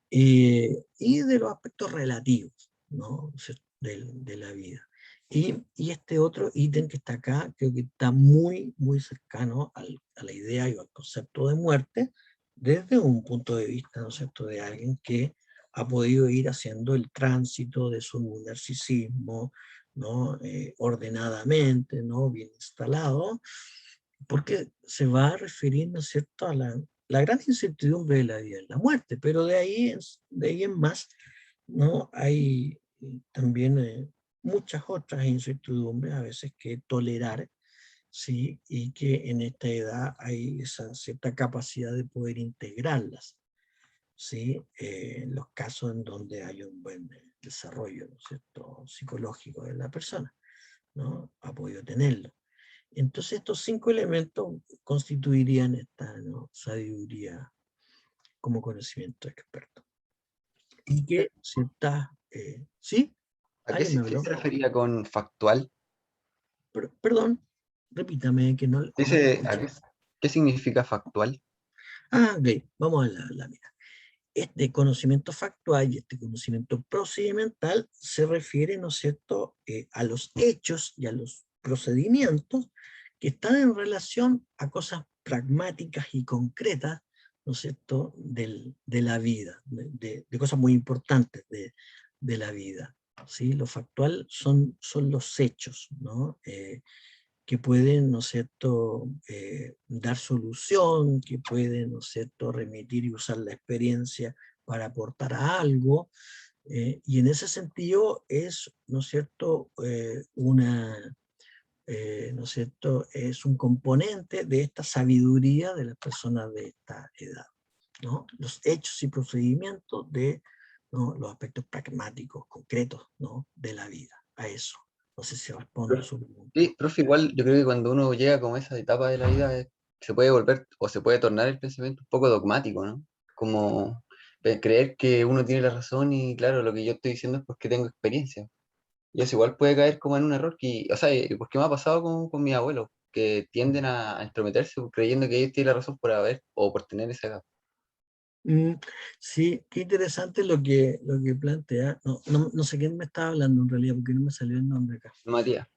Speaker 1: y de los aspectos relativos, ¿no?, de la vida. Y este otro ítem que está acá, creo que está muy cercano a la idea y al concepto de muerte, desde un punto de vista, ¿no es cierto?, de alguien que ha podido ir haciendo el tránsito de su narcisismo, ¿no?, ordenadamente, ¿no?, bien instalado, porque se va a referir, ¿no es cierto?, a la gran incertidumbre de la vida y la muerte, pero de ahí en más, ¿no?, hay también muchas otras incertidumbres a veces que tolerar, ¿sí?, y que en esta edad hay esa cierta capacidad de poder integrarlas, ¿sí?, en los casos en donde hay un buen desarrollo, ¿no es cierto?, psicológico de la persona, ¿no?, ha podido tenerlo. Entonces estos 5 elementos constituirían esta, ¿no?, sabiduría como conocimiento experto. Y que ciertas, ¿sí? ¿Alguien me
Speaker 4: ¿Qué
Speaker 1: habló?
Speaker 4: se refería con factual?
Speaker 1: Perdón, repítame que no escuché.
Speaker 4: ¿Qué significa factual?
Speaker 1: Ok, vamos a la mira. Este conocimiento factual y este conocimiento procedimental se refiere, ¿no es cierto?, a los hechos y a los procedimientos que están en relación a cosas pragmáticas y concretas, ¿no es cierto?, de la vida, de cosas muy importantes de la vida, ¿sí? Lo factual son los hechos, ¿no?, que pueden, ¿no es cierto?, dar solución, que pueden, ¿no es cierto?, remitir y usar la experiencia para aportar a algo, Y en ese sentido es, ¿no es cierto?, ¿no es cierto?, es un componente de esta sabiduría de las personas de esta edad, ¿no? Los hechos y procedimientos de, ¿no?, los aspectos pragmáticos, concretos, ¿no?, de la vida, a eso. No sé si respondo a su pregunta.
Speaker 4: Sí, profe, igual yo creo que cuando uno llega como a esa etapa de la vida, se puede volver o se puede tornar el pensamiento un poco dogmático, ¿no? Como creer que uno tiene la razón y claro, lo que yo estoy diciendo es porque tengo experiencia. Y eso igual puede caer como en un error que, o sea, porque me ha pasado con mis abuelos, que tienden a entrometerse creyendo que ellos tienen la razón por haber o por tener esa edad.
Speaker 1: Sí, qué interesante lo que plantea. No sé quién me estaba hablando en realidad, porque no me salió el nombre acá.
Speaker 4: Matías,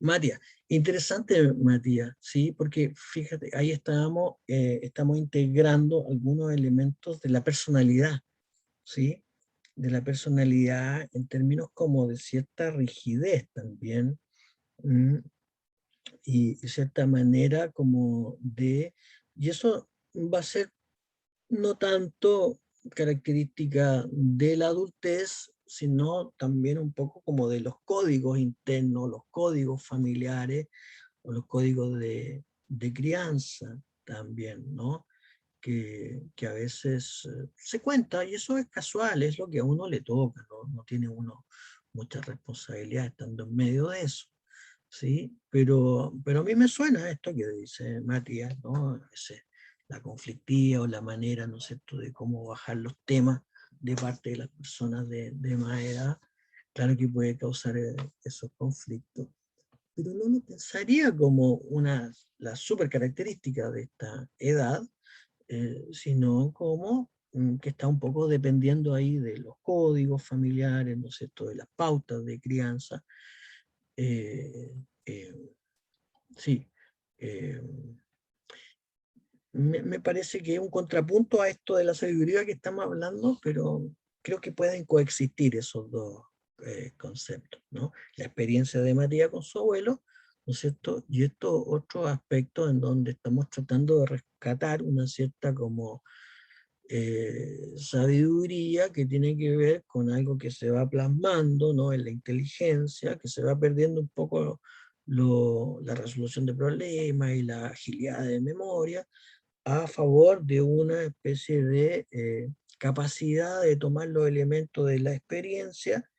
Speaker 1: Matías, interesante Matías, sí, porque fíjate, ahí estamos integrando algunos elementos de la personalidad, ¿sí? De la personalidad en términos como de cierta rigidez también, ¿m? Y cierta manera como y eso va a ser no tanto característica de la adultez, sino también un poco como de los códigos internos, los códigos familiares o los códigos de crianza también, ¿no? Que a veces se cuenta, y eso es casual, es lo que a uno le toca, ¿no? No tiene uno mucha responsabilidad estando en medio de eso, ¿sí? Pero a mí me suena esto que dice Matías, ¿no? La conflictiva o la manera, ¿no es cierto?, de cómo bajar los temas de parte de las personas de más edad, claro que puede causar esos conflictos, pero no lo pensaría como la super característica de esta edad, sino como que está un poco dependiendo ahí de los códigos familiares, ¿no es cierto?, de las pautas de crianza. eh, eh, sí, eh, me parece que es un contrapunto a esto de la sabiduría que estamos hablando, pero creo que pueden coexistir esos dos conceptos, ¿no? La experiencia de María con su abuelo, ¿no es cierto? Y estos otros aspectos en donde estamos tratando de rescatar una cierta como sabiduría que tiene que ver con algo que se va plasmando, ¿no?, en la inteligencia, que se va perdiendo un poco la resolución de problemas y la agilidad de memoria, a favor de una especie de capacidad de tomar los elementos de la experiencia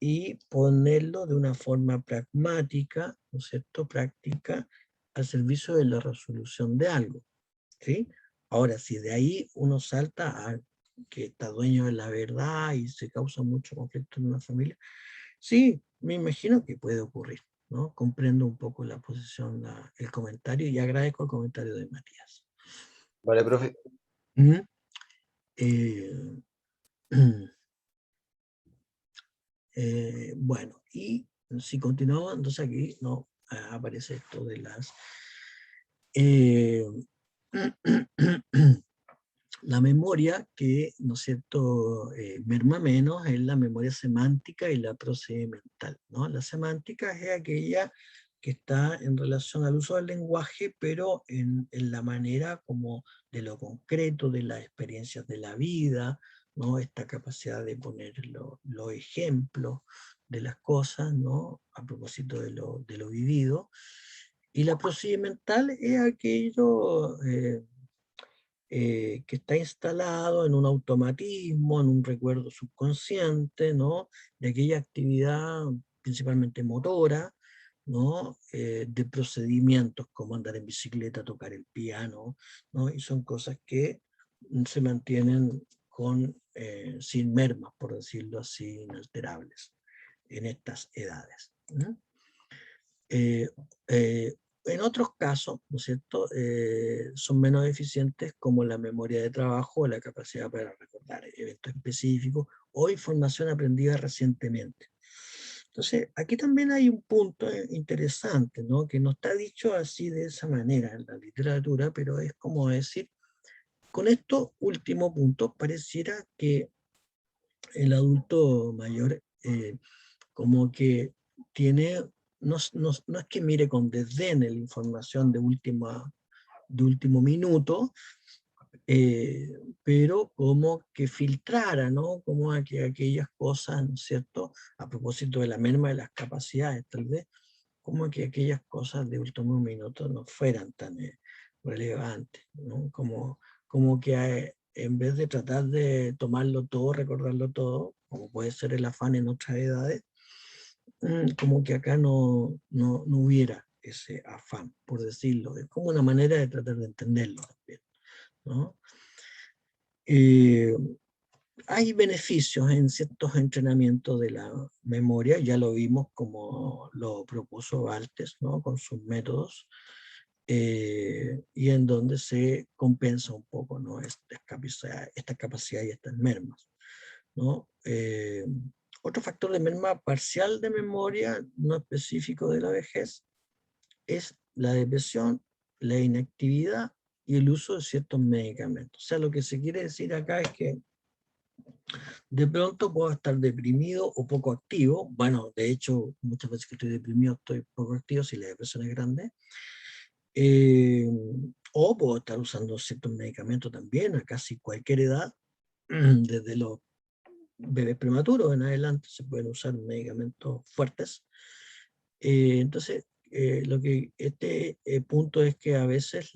Speaker 1: y ponerlo de una forma pragmática, ¿no es cierto?, práctica, al servicio de la resolución de algo, ¿sí? Ahora, si de ahí uno salta a que está dueño de la verdad y se causa mucho conflicto en una familia, sí, me imagino que puede ocurrir, ¿no? Comprendo un poco la posición, el comentario, y agradezco el comentario de Matías.
Speaker 4: vale, profe.
Speaker 1: Ujú. Eh, bueno, y si continuamos, entonces aquí no aparece esto de las... eh, la memoria que, ¿no es cierto?, merma menos es la memoria semántica y la procedimental, ¿no? La semántica es aquella que está en relación al uso del lenguaje, pero en la manera como de lo concreto, de las experiencias de la vida, ¿no? Esta capacidad de poner los ejemplos de las cosas, ¿no?, a propósito de lo vivido. Y la procedimental es aquello... que está instalado en un automatismo, en un recuerdo subconsciente, ¿no?, de aquella actividad principalmente motora, ¿no?, de procedimientos como andar en bicicleta, tocar el piano, ¿no?, y son cosas que se mantienen sin mermas, por decirlo así, inalterables en estas edades, ¿no? Eh, eh, en otros casos, ¿no es cierto?, son menos eficientes, como la memoria de trabajo o la capacidad para recordar eventos específicos o información aprendida recientemente. Entonces, aquí también hay un punto interesante, ¿no?, que no está dicho así de esa manera en la literatura, pero es como decir, con estos últimos puntos pareciera que el adulto mayor como que tiene, no es que mire con desdén la información de último minuto, pero como que filtrara, ¿no? Como que aquellas cosas, ¿no es cierto? A propósito de la merma de las capacidades, tal vez, como que aquellas cosas de último minuto no fueran tan relevantes, ¿no? Como que en vez de tratar de tomarlo todo, recordarlo todo, como puede ser el afán en otras edades, como que acá no hubiera ese afán, por decirlo. Es como una manera de tratar de entenderlo también, ¿no? Hay beneficios en ciertos entrenamientos de la memoria, ya lo vimos como lo propuso Baltes, ¿no? Con sus métodos, y en donde se compensa un poco, ¿no? Esta capacidad y estas mermas, ¿no? Otro factor de merma parcial de memoria, no específico de la vejez, es la depresión, la inactividad y el uso de ciertos medicamentos. O sea, lo que se quiere decir acá es que de pronto puedo estar deprimido o poco activo. Bueno, de hecho, muchas veces que estoy deprimido estoy poco activo si la depresión es grande. O puedo estar usando ciertos medicamentos también a casi cualquier edad, desde los bebés prematuros en adelante se pueden usar medicamentos fuertes. Entonces, lo que este punto es que a veces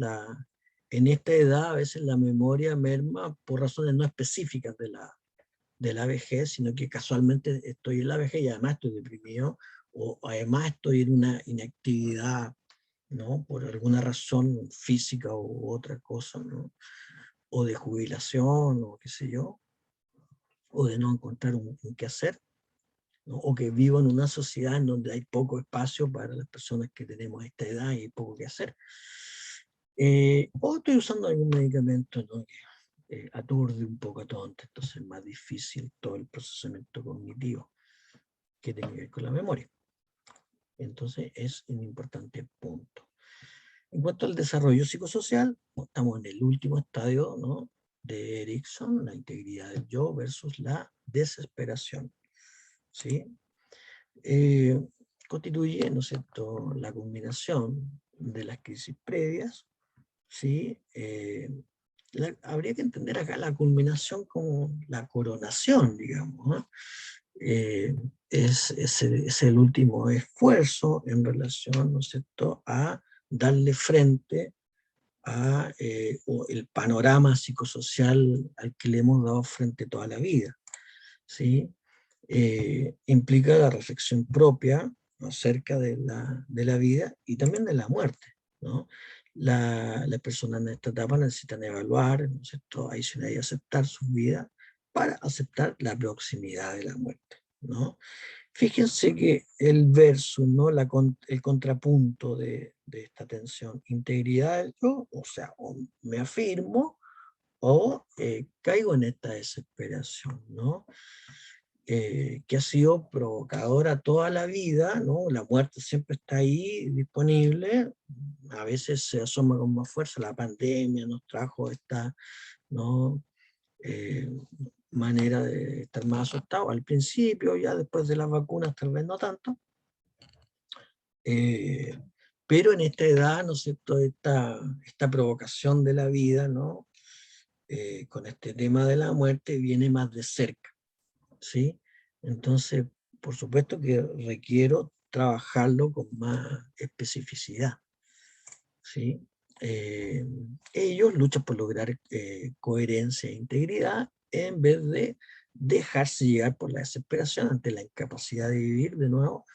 Speaker 1: en esta edad a veces la memoria merma por razones no específicas de la vejez, sino que casualmente estoy en la vejez y además estoy deprimido, o además estoy en una inactividad, ¿no? Por alguna razón física u otra cosa, ¿no? O de jubilación, o qué sé yo, o de no encontrar un qué hacer, ¿no? O que vivo en una sociedad en donde hay poco espacio para las personas que tenemos esta edad y poco que hacer. O estoy usando algún medicamento, ¿no? Que aturde un poco a todo, entonces es más difícil todo el procesamiento cognitivo que tiene que ver con la memoria. Entonces es un importante punto. En cuanto al desarrollo psicosocial, estamos en el último estadio, ¿no? De Erikson, la integridad del yo versus la desesperación, ¿sí? Constituye, ¿no es cierto?, la combinación de las crisis previas, ¿sí? Habría que entender acá la culminación como la coronación, digamos, ¿no? Es el último esfuerzo en relación, ¿no es cierto?, a darle frente a el panorama psicosocial al que le hemos dado frente toda la vida, ¿sí? Implica la reflexión propia, ¿no?, acerca de la vida y también de la muerte, ¿no? Las personas en esta etapa necesitan evaluar, ¿no es cierto?, aicionar y aceptar su vida para aceptar la proximidad de la muerte, ¿no? Fíjense que el verso, ¿no? El contrapunto de esta tensión, integridad del yo, o sea, o me afirmo o caigo en esta desesperación, ¿no? Que ha sido provocadora toda la vida, ¿no? La muerte siempre está ahí disponible, a veces se asoma con más fuerza, la pandemia nos trajo esta, ¿no? Eh, manera de estar más asustado al principio, ya después de las vacunas tal vez no tanto, pero en esta edad, ¿no es cierto?, esta provocación de la vida, ¿no? Con este tema de la muerte viene más de cerca, ¿sí? Entonces, por supuesto que requiero trabajarlo con más especificidad, ¿sí? Ellos luchan por lograr coherencia e integridad en vez de dejarse llegar por la desesperación ante la incapacidad de vivir de nuevo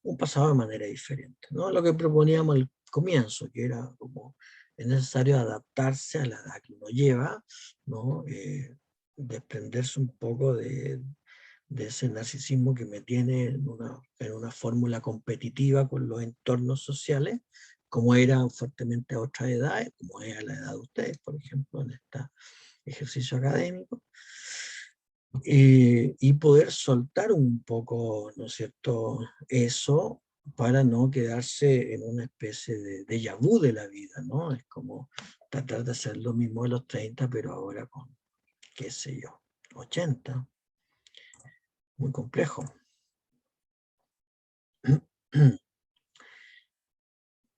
Speaker 1: un pasado de manera diferente, ¿no? Lo que proponíamos al comienzo, que era como es necesario adaptarse a la edad que uno lleva, ¿no? Desprenderse un poco de ese narcisismo que me tiene en una fórmula competitiva con los entornos sociales, como eran fuertemente a otras edades, como es a la edad de ustedes, por ejemplo, en este ejercicio académico, y poder soltar un poco, ¿no es cierto?, eso para no quedarse en una especie de déjà vu de la vida, ¿no? Es como tratar de hacer lo mismo de los 30, pero ahora con, qué sé yo, 80. Muy complejo.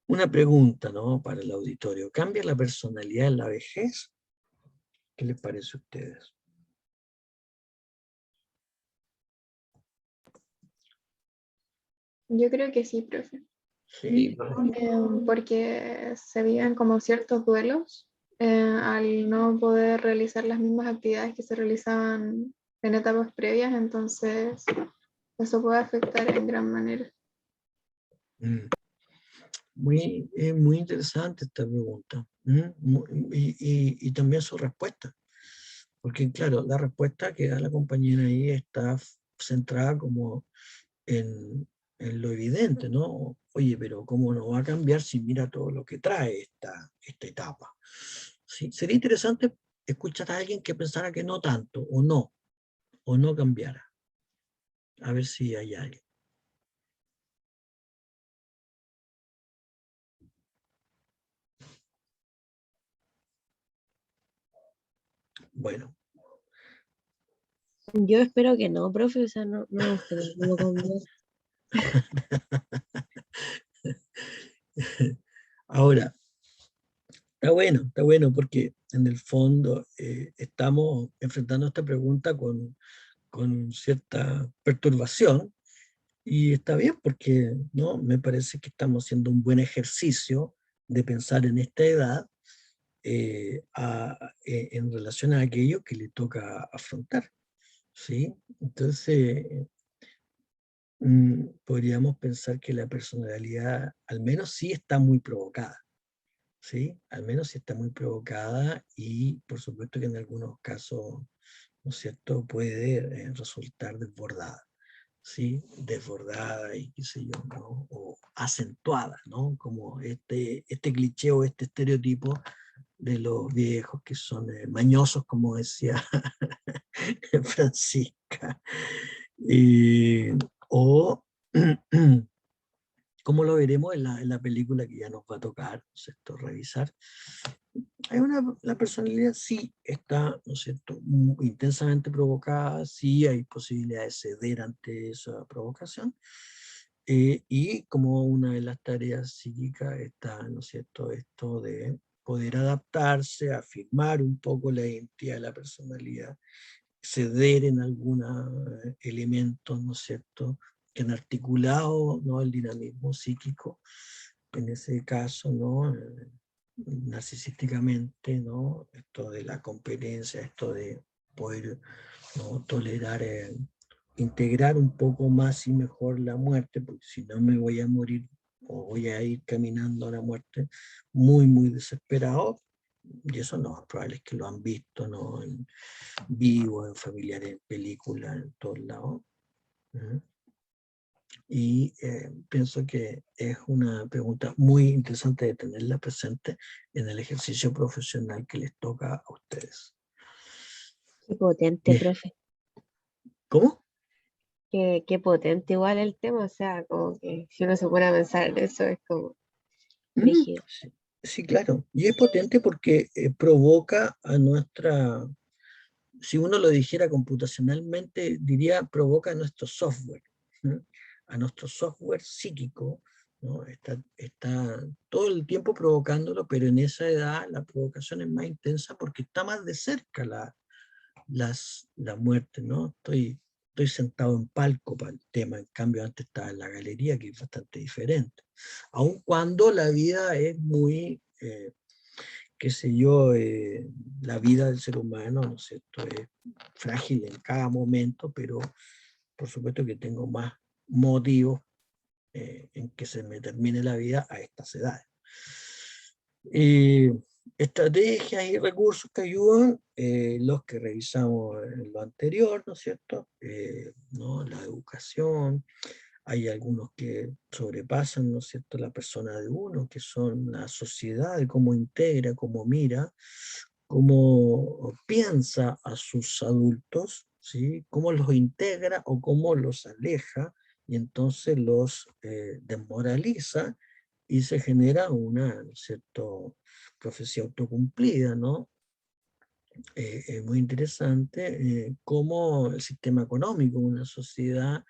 Speaker 1: Una pregunta, ¿no?, para el auditorio. ¿Cambia la personalidad en la vejez? ¿Qué les parece a ustedes?
Speaker 5: Yo creo que sí, profe.
Speaker 1: Sí,
Speaker 5: Porque se viven como ciertos duelos al no poder realizar las mismas actividades que se realizaban en etapas previas, entonces eso puede afectar en gran manera.
Speaker 1: mm, muy interesante esta pregunta. Y también su respuesta. Porque claro, la respuesta que da la compañera ahí está centrada como en lo evidente, ¿no? Oye, pero ¿cómo no va a cambiar si mira todo lo que trae esta etapa? Sí, sería interesante escuchar a alguien que pensara que no tanto, o no cambiara. A ver si hay alguien. Bueno,
Speaker 3: Yo espero que no, profe, o sea, no me gustaría como cambiar.
Speaker 1: ahora, está bueno porque en el fondo estamos enfrentando esta pregunta con cierta perturbación. Y está bien porque ¿no? Me parece que estamos haciendo un buen ejercicio de pensar en esta edad en relación a aquello que le toca afrontar. ¿Sí? Entonces, podríamos pensar que la personalidad al menos sí está muy provocada. ¿Sí? Al menos sí está muy provocada y por supuesto que en algunos casos, ¿no es cierto?, puede resultar desbordada. ¿Sí? Desbordada y qué sé yo, ¿no? O acentuada, ¿no? Como este cliché o este estereotipo de los viejos que son mañosos, como decía Francisca. O como lo veremos en la película que ya nos va a tocar, ¿no es cierto?, revisar. La personalidad sí está, ¿no es cierto?, intensamente provocada, sí hay posibilidad de ceder ante esa provocación, y como una de las tareas psíquicas está, ¿no es cierto?, esto de poder adaptarse, afirmar un poco la identidad de la personalidad, ceder en algunos elementos, ¿no es cierto?, que han articulado, ¿no?, el dinamismo psíquico, en ese caso, ¿no?, narcisísticamente, ¿no?, esto de la competencia, esto de poder, ¿no?, tolerar, integrar un poco más y mejor la muerte, porque si no me voy a morir o voy a ir caminando a la muerte muy desesperado, y eso no, probable es que lo han visto, ¿no?, en vivo, en familiares, en películas, en todos lados. Y pienso que es una pregunta muy interesante de tenerla presente en el ejercicio profesional que les toca a ustedes.
Speaker 3: Qué potente, profe.
Speaker 1: ¿Cómo?
Speaker 3: Qué potente igual el tema, o sea, como que si uno se pone a pensar en eso es como rígido.
Speaker 1: Sí, sí, claro. Y es potente porque provoca a nuestra, si uno lo dijera computacionalmente, diría provoca a nuestro software, ¿no? A nuestro software psíquico, ¿no? Está todo el tiempo provocándolo, pero en esa edad la provocación es más intensa porque está más de cerca la muerte, ¿no? Estoy sentado en palco para el tema, en cambio antes estaba en la galería, que es bastante diferente. Aun cuando la vida es muy, qué sé yo, la vida del ser humano, ¿no es cierto?, es frágil en cada momento, pero por supuesto que tengo más motivos en que se me termine la vida a estas edades. Estrategias y recursos que ayudan, los que revisamos en lo anterior, ¿no es cierto? ¿No? La educación, hay algunos que sobrepasan, ¿no es cierto?, la persona de uno, que son la sociedad, de cómo integra, cómo mira, cómo piensa a sus adultos, ¿sí? Cómo los integra o cómo los aleja, y entonces los desmoraliza y se genera una, ¿no es cierto?, profecía autocumplida, ¿no? Es muy interesante cómo el sistema económico de una sociedad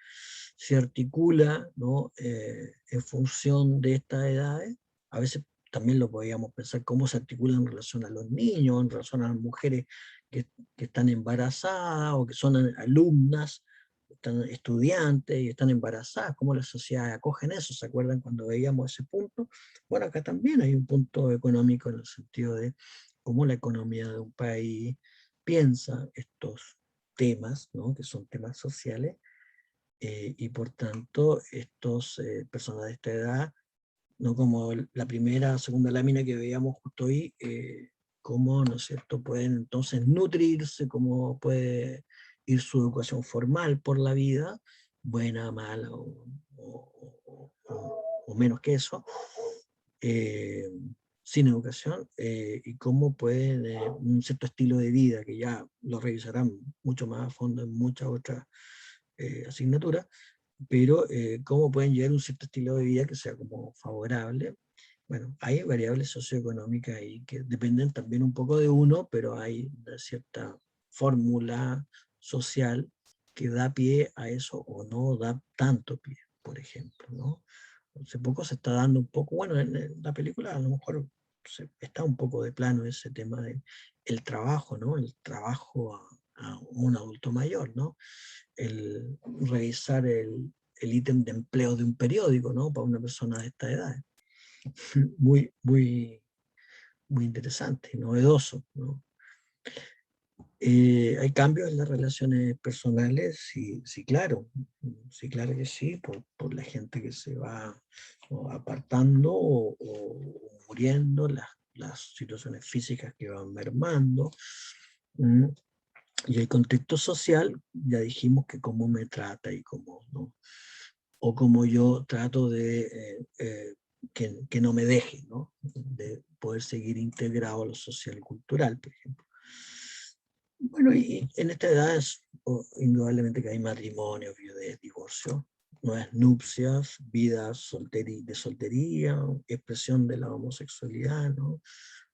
Speaker 1: se articula, ¿no?, en función de estas edades. A veces también lo podíamos pensar cómo se articula en relación a los niños, en relación a las mujeres que están embarazadas o que son alumnas, están estudiantes y están embarazadas, cómo las sociedades acogen eso. ¿Se acuerdan cuando veíamos ese punto? Bueno, acá también hay un punto económico en el sentido de cómo la economía de un país piensa estos temas, ¿no? Que son temas sociales, y por tanto estos personas de esta edad, no como la primera o segunda lámina que veíamos justo hoy, cómo, ¿no es cierto?, pueden entonces nutrirse, cómo puede ir su educación formal por la vida, buena, mala o menos que eso, eh, sin educación, y cómo pueden un cierto estilo de vida, que ya lo revisarán mucho más a fondo en muchas otras asignaturas, pero cómo pueden llevar un cierto estilo de vida que sea como favorable. Bueno, hay variables socioeconómicas ahí que dependen también un poco de uno, pero hay una cierta fórmula social que da pie a eso o no da tanto pie, por ejemplo, ¿no? Hace poco se está dando un poco, bueno, en la película a lo mejor está un poco de plano ese tema del el trabajo, ¿no? El trabajo a un adulto mayor, ¿no? El revisar el ítem de empleo de un periódico, ¿no? Para una persona de esta edad. Muy, muy, muy interesante, novedoso, ¿no? ¿Hay cambios en las relaciones personales? Sí, sí, claro que sí, por la gente que se va apartando o muriendo, las situaciones físicas que van mermando. Y el contexto social, ya dijimos que cómo me trata y cómo, ¿no? O cómo yo trato de que no me deje, ¿no? De poder seguir integrado a lo social y cultural, por ejemplo. Bueno, y en esta edad es indudablemente que hay matrimonio, viudez, divorcio, nuevas nupcias, vidas de soltería, expresión de la homosexualidad, ¿no?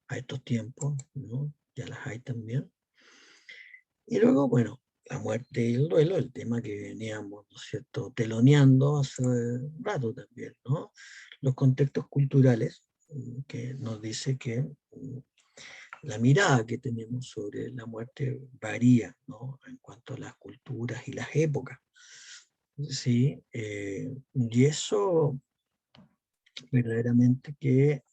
Speaker 1: A estos tiempos, ¿no? Ya las hay también. Y luego, bueno, la muerte y el duelo, el tema que veníamos, ¿no es cierto?, teloneando hace rato también, ¿no? Los contextos culturales, que nos dice que la mirada que tenemos sobre la muerte varía, ¿no? En cuanto a las culturas y las épocas. Sí, y eso verdaderamente que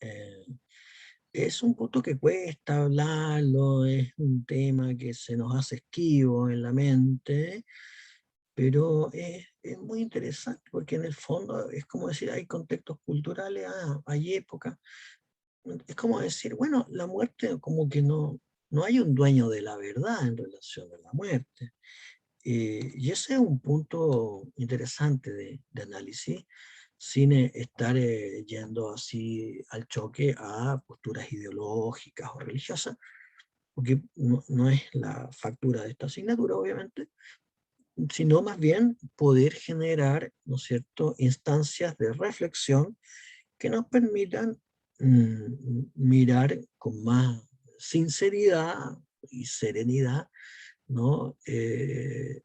Speaker 1: es un punto que cuesta hablarlo, es un tema que se nos hace esquivo en la mente, pero es muy interesante porque en el fondo es como decir, hay contextos culturales, hay épocas. Es como decir, bueno, la muerte como que no hay un dueño de la verdad en relación a la muerte. Y ese es un punto interesante de análisis, sin estar yendo así al choque a posturas ideológicas o religiosas, porque no es la factura de esta asignatura, obviamente, sino más bien poder generar, ¿no es cierto?, instancias de reflexión que nos permitan mirar con más sinceridad y serenidad, ¿no? Eh,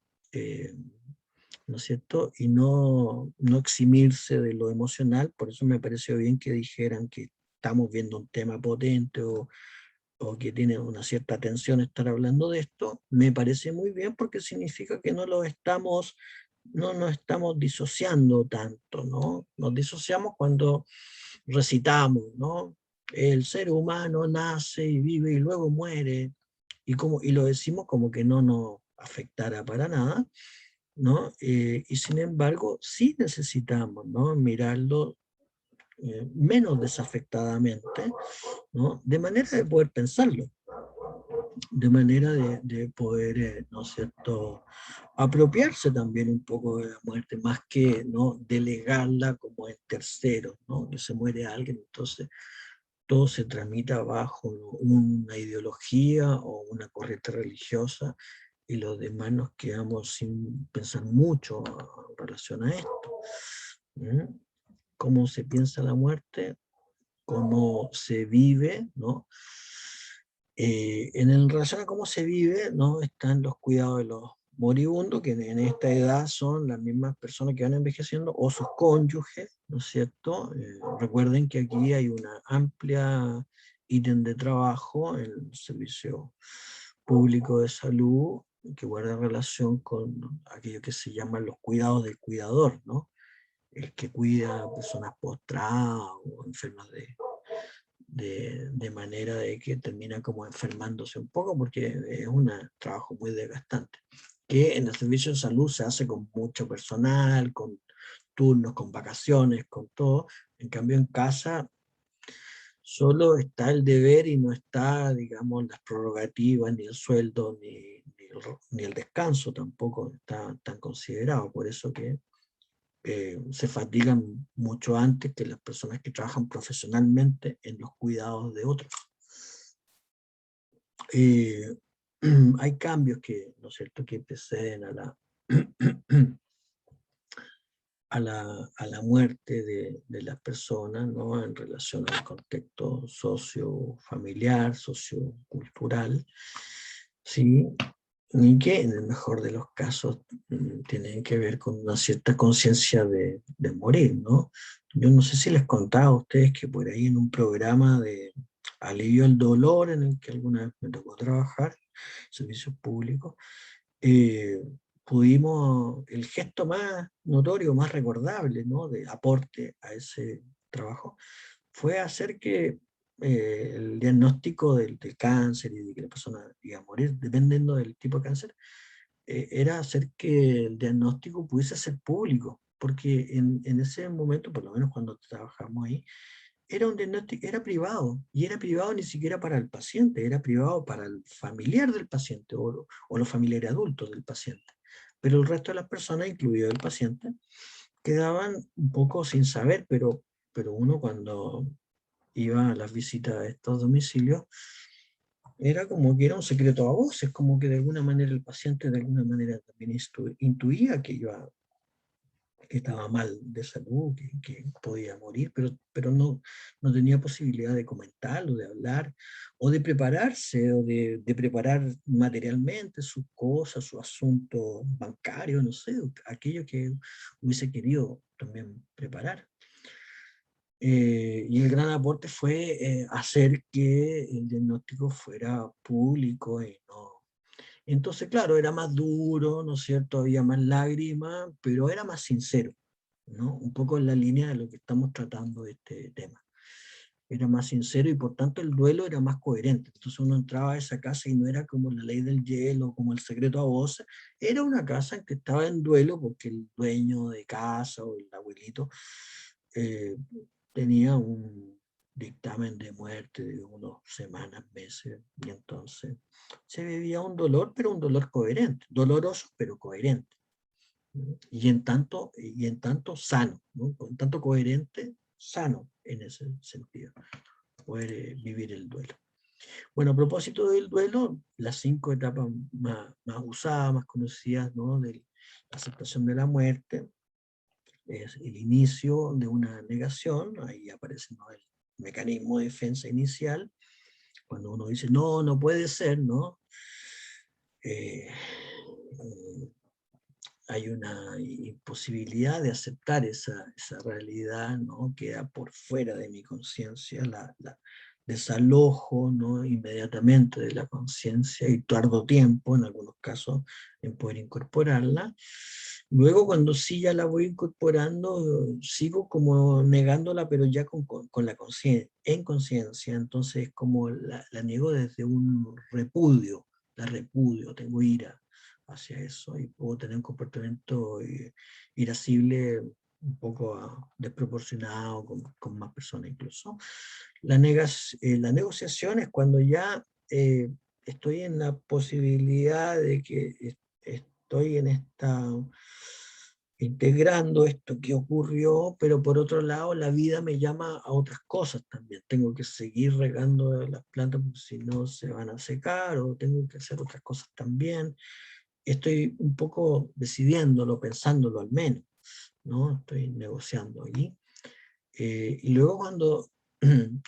Speaker 1: ¿No es cierto? Y no eximirse de lo emocional. Por eso me pareció bien que dijeran que estamos viendo un tema potente o que tiene una cierta tensión estar hablando de esto. Me parece muy bien porque significa que no nos estamos disociando tanto, ¿no? Nos disociamos cuando recitamos, ¿no? El ser humano nace y vive y luego muere, y lo decimos como que no nos afectara para nada, ¿no? Y sin embargo, sí necesitamos, ¿no?, mirarlo menos desafectadamente, ¿no? De manera de poder pensarlo, de manera de poder, ¿no es cierto?, apropiarse también un poco de la muerte, más que, ¿no?, delegarla como en terceros, ¿no? Que se muere alguien, entonces todo se tramita bajo una ideología o una corriente religiosa y los demás nos quedamos sin pensar mucho en relación a esto. Cómo se piensa la muerte, cómo se vive, ¿no? En relación a cómo se vive, ¿no?, están los cuidados moribundos, que en esta edad son las mismas personas que van envejeciendo, o sus cónyuges, ¿no es cierto? Recuerden que aquí hay una amplia ítem de trabajo en el servicio público de salud que guarda relación con aquello que se llaman los cuidados del cuidador, ¿no? El que cuida a personas postradas o enfermas de manera de que termina como enfermándose un poco, porque es un trabajo muy desgastante, que en el servicio de salud se hace con mucho personal, con turnos, con vacaciones, con todo. En cambio en casa solo está el deber y no está, digamos, las prerrogativas, ni el sueldo, ni el descanso tampoco está tan considerado. Por eso que se fatigan mucho antes que las personas que trabajan profesionalmente en los cuidados de otros. Hay cambios que, ¿no es cierto?, que preceden a la muerte de las personas, ¿no?, en relación al contexto sociofamiliar, sociocultural, ¿sí? Y que en el mejor de los casos tienen que ver con una cierta conciencia de morir, ¿no? Yo no sé si les contaba a ustedes que por ahí en un programa de alivio al dolor en el que alguna vez me tocó trabajar, servicios públicos, pudimos, el gesto más notorio, más recordable, ¿no?, de aporte a ese trabajo, fue hacer que el diagnóstico del cáncer y de que la persona iba a morir, dependiendo del tipo de cáncer, era hacer que el diagnóstico pudiese ser público, porque en ese momento, por lo menos cuando trabajamos ahí, era un diagnóstico, era privado, y era privado ni siquiera para el paciente, era privado para el familiar del paciente o los familiares adultos del paciente. Pero el resto de las personas, incluido el paciente, quedaban un poco sin saber, pero uno cuando iba a las visitas a estos domicilios, era como que era un secreto a voces, como que de alguna manera el paciente de alguna manera también intuía que estaba mal de salud, que podía morir, pero no tenía posibilidad de comentarlo, de hablar, o de prepararse, o de preparar materialmente sus cosas, su asunto bancario, no sé, aquello que hubiese querido también preparar. Y el gran aporte fue hacer que el diagnóstico fuera público y no. Entonces, claro, era más duro, ¿no es cierto? Había más lágrimas, pero era más sincero, ¿no? Un poco en la línea de lo que estamos tratando de este tema. Era más sincero y por tanto el duelo era más coherente. Entonces uno entraba a esa casa y no era como la ley del hielo, como el secreto a voces, era una casa en que estaba en duelo porque el dueño de casa o el abuelito eh, tenía un dictamen de muerte de unas semanas, meses, y entonces se vivía un dolor, pero un dolor coherente, doloroso, pero coherente. Y en tanto sano, ¿no? En tanto coherente, sano en ese sentido, poder vivir el duelo. Bueno, a propósito del duelo, las 5 etapas más usadas, más conocidas, ¿no?, de la aceptación de la muerte, es el inicio de una negación, ahí aparece, ¿no?, el mecanismo de defensa inicial, cuando uno dice, no, no puede ser, ¿no? Hay una imposibilidad de aceptar esa realidad, ¿no?, queda por fuera de mi conciencia, desalojo, ¿no?, inmediatamente de la conciencia y tardo tiempo, en algunos casos, en poder incorporarla. Luego, cuando sí ya la voy incorporando, sigo como negándola, pero ya con la conciencia, en conciencia, entonces como la niego desde un repudio, la repudio, tengo ira hacia eso y puedo tener un comportamiento irascible un poco desproporcionado con más personas incluso. La negociación es cuando ya estoy en la posibilidad de que estoy en integrando esto que ocurrió, pero por otro lado la vida me llama a otras cosas también. Tengo que seguir regando las plantas porque si no se van a secar, o tengo que hacer otras cosas también. Estoy un poco decidiéndolo, pensándolo al menos, ¿no? Estoy negociando allí. Y luego cuando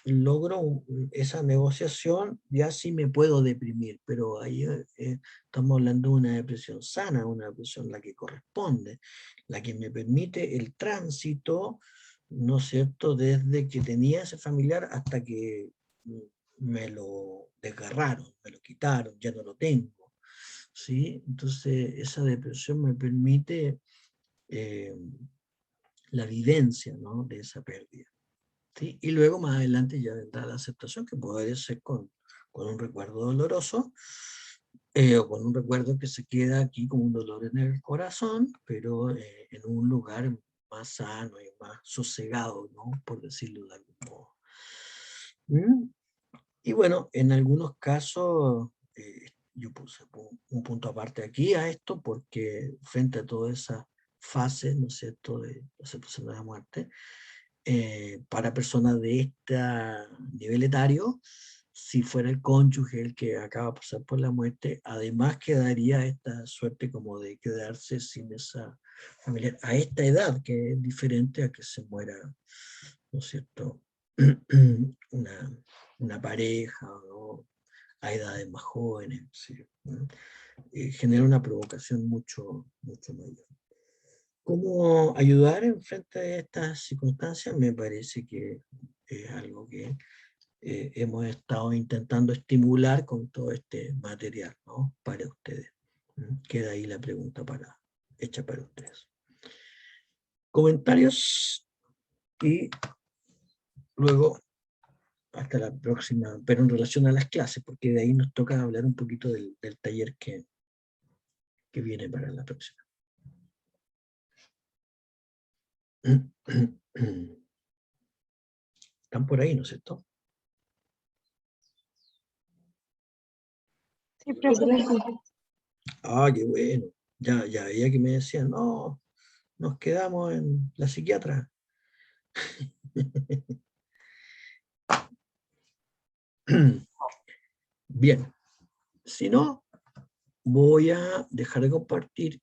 Speaker 1: logro esa negociación, ya sí me puedo deprimir, pero ahí estamos hablando de una depresión sana, una depresión la que corresponde, la que me permite el tránsito, ¿no es cierto?, desde que tenía ese familiar hasta que me lo desgarraron, me lo quitaron, ya no lo tengo, ¿sí? Entonces esa depresión me permite la vivencia, ¿no?, de esa pérdida. ¿Sí? Y luego más adelante ya vendrá la aceptación, que puede ser con un recuerdo doloroso, o con un recuerdo que se queda aquí como un dolor en el corazón, pero en un lugar más sano y más sosegado, ¿no?, por decirlo de algún modo. ¿Mm? Y bueno, en algunos casos, yo puse un punto aparte aquí a esto, porque frente a toda esa fase, ¿no es cierto?, de aceptación de la muerte, para personas de este nivel etario, si fuera el cónyuge el que acaba de pasar por la muerte, además quedaría esta suerte como de quedarse sin esa familiar a esta edad, que es diferente a que se muera, ¿no es cierto?, una pareja, ¿no?, a edades más jóvenes, ¿sí?, ¿no? Genera una provocación mucho, mucho mayor. ¿Cómo ayudar en frente a estas circunstancias? Me parece que es algo que hemos estado intentando estimular con todo este material, ¿no?, para ustedes. Queda ahí la pregunta hecha para ustedes. Comentarios y luego hasta la próxima, pero en relación a las clases, porque de ahí nos toca hablar un poquito del taller que viene para la próxima. Están por ahí, ¿no es cierto?
Speaker 5: Sí, profe.
Speaker 1: Ah, qué bueno. Ya veía que me decían, no, nos quedamos en la psiquiatra. Bien, si no, voy a dejar de compartir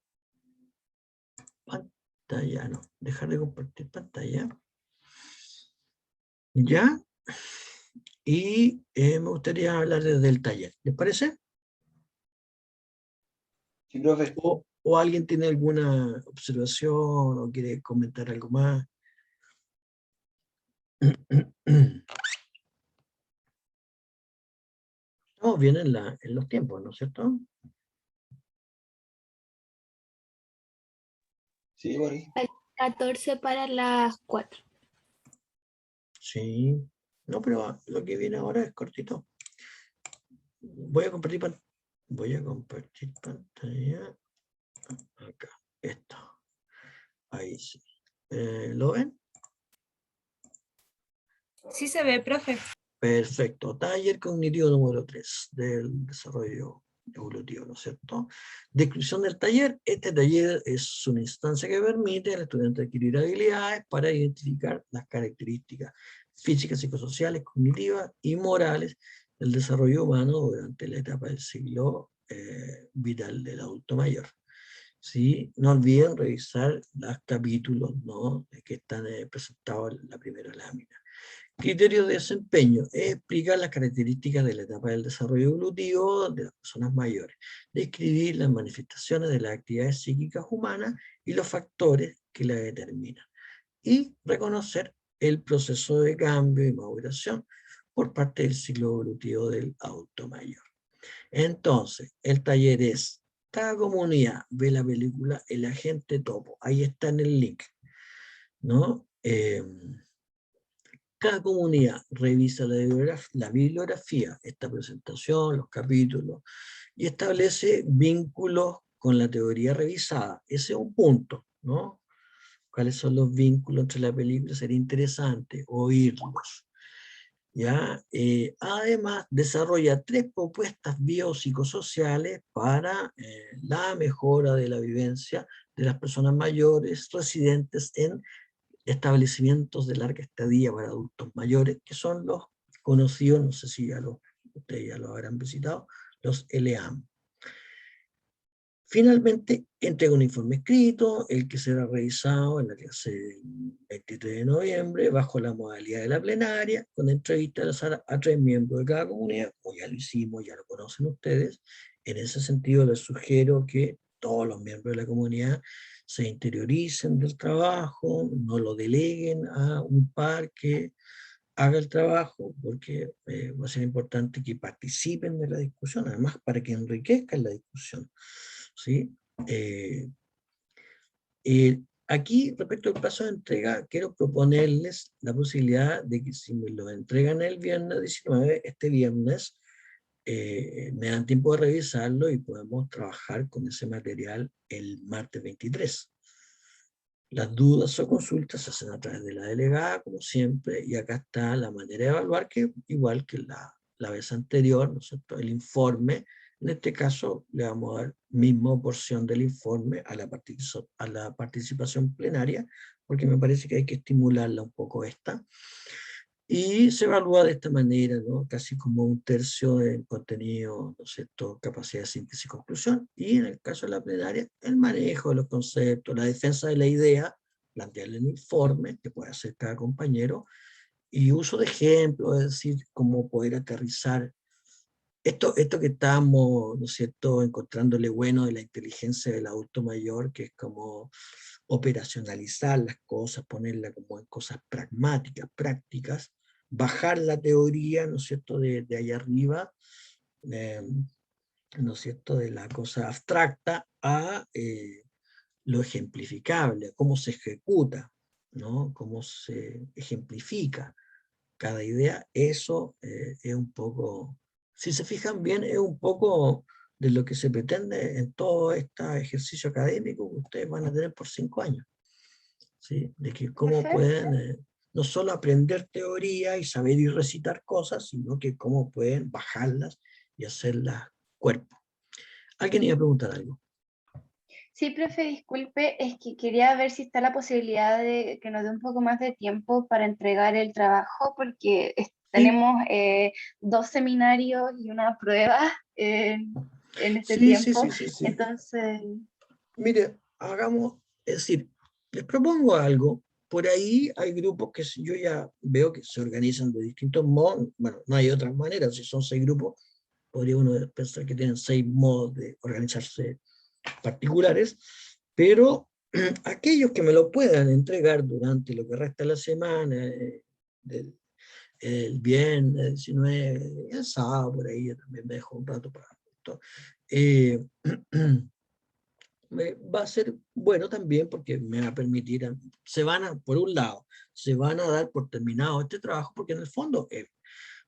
Speaker 1: pantalla, no, dejar de compartir pantalla. ¿Ya? Y me gustaría hablar del taller, ¿les parece?
Speaker 4: Sí, profe.
Speaker 1: ¿O alguien tiene alguna observación o quiere comentar algo más? Estamos bien en los tiempos, ¿no es cierto?
Speaker 4: Sí, por ahí.
Speaker 3: 14 para las 4.
Speaker 1: Sí. No, pero lo que viene ahora es cortito. Voy a compartir pantalla. Acá, esto. Ahí sí. ¿Lo ven?
Speaker 2: Sí se ve, profe.
Speaker 1: Perfecto. Taller cognitivo número 3 del desarrollo evolutivo, ¿no es cierto? Descripción del taller. Este taller es una instancia que permite al estudiante adquirir habilidades para identificar las características físicas, psicosociales, cognitivas y morales del desarrollo humano durante la etapa del ciclo vital del adulto mayor. ¿Sí? No olviden revisar los capítulos, ¿no?, que están presentados en la primera lámina. Criterio de desempeño es explicar las características de la etapa del desarrollo evolutivo de las personas mayores, describir las manifestaciones de las actividades psíquicas humanas y los factores que la determinan, y reconocer el proceso de cambio y maduración por parte del ciclo evolutivo del adulto mayor. Entonces, el taller es, cada comunidad ve la película El Agente Topo, ahí está en el link, ¿no? Cada comunidad revisa la bibliografía, esta presentación, los capítulos, y establece vínculos con la teoría revisada. Ese es un punto, ¿no? ¿Cuáles son los vínculos entre la película? Sería interesante oírlos. ¿Ya? Además, desarrolla 3 propuestas biopsicosociales para la mejora de la vivencia de las personas mayores residentes en establecimientos de larga estadía para adultos mayores, que son los conocidos, no sé si ustedes ya lo habrán visitado, los LEAM. Finalmente, entrega un informe escrito, el que será revisado en la clase del 23 de noviembre, bajo la modalidad de la plenaria, con entrevistas a 3 miembros de cada comunidad, como ya lo hicimos, ya lo conocen ustedes. En ese sentido, les sugiero que todos los miembros de la comunidad se interioricen del trabajo, no lo deleguen a un par que haga el trabajo, porque va a ser importante que participen de la discusión, además para que enriquezcan la discusión, ¿sí? Aquí, respecto al plazo de entrega, quiero proponerles la posibilidad de que si me lo entregan el viernes 19, este viernes, me dan tiempo de revisarlo y podemos trabajar con ese material el martes 23. Las dudas o consultas se hacen a través de la delegada, como siempre, y acá está la manera de evaluar, que igual que la vez anterior, ¿no es cierto? El informe, en este caso le vamos a dar misma porción del informe a la participación plenaria, porque me parece que hay que estimularla un poco esta. Y se evalúa de esta manera, ¿no? Casi como un tercio del contenido, ¿no es cierto?, capacidad de síntesis y conclusión, y en el caso de la plenaria, el manejo de los conceptos, la defensa de la idea, plantearle el informe que puede hacer cada compañero, y uso de ejemplos, es decir, cómo poder aterrizar esto que estamos, ¿no es cierto?, encontrándole bueno de la inteligencia del adulto mayor, que es como operacionalizar las cosas, ponerla como en cosas pragmáticas, prácticas, bajar la teoría, ¿no es cierto?, de allá arriba, eh, ¿no es cierto?, de la cosa abstracta a lo ejemplificable, a cómo se ejecuta, ¿no?, cómo se ejemplifica cada idea. Eso es un poco, si se fijan bien, es un poco de lo que se pretende en todo este ejercicio académico que ustedes van a tener por 5 años. ¿Sí? De que cómo
Speaker 5: Profe,
Speaker 1: pueden no solo aprender teoría y saber y recitar cosas, sino que cómo pueden bajarlas y hacerlas cuerpo. ¿Alguien iba a preguntar algo?
Speaker 2: Sí, profe, disculpe, es que quería ver si está la posibilidad de que nos dé un poco más de tiempo para entregar el trabajo, porque
Speaker 1: Sí,
Speaker 2: tenemos 2 seminarios y una prueba en este
Speaker 1: sí, sí,
Speaker 2: tiempo.
Speaker 1: sí, sí, sí.
Speaker 2: Entonces,
Speaker 1: Mire, hagamos, es decir, les propongo algo. Por ahí hay grupos que yo ya veo que se organizan de distintos modos. Bueno, no hay otras maneras. Si son 6 grupos, podría uno pensar que tienen 6 modos de organizarse particulares, pero aquellos que me lo puedan entregar durante lo que resta de la semana, el viernes 19, el sábado por ahí, yo también me dejo un rato para esto, va a ser bueno también porque me va a permitir, por un lado, se van a dar por terminado este trabajo, porque en el fondo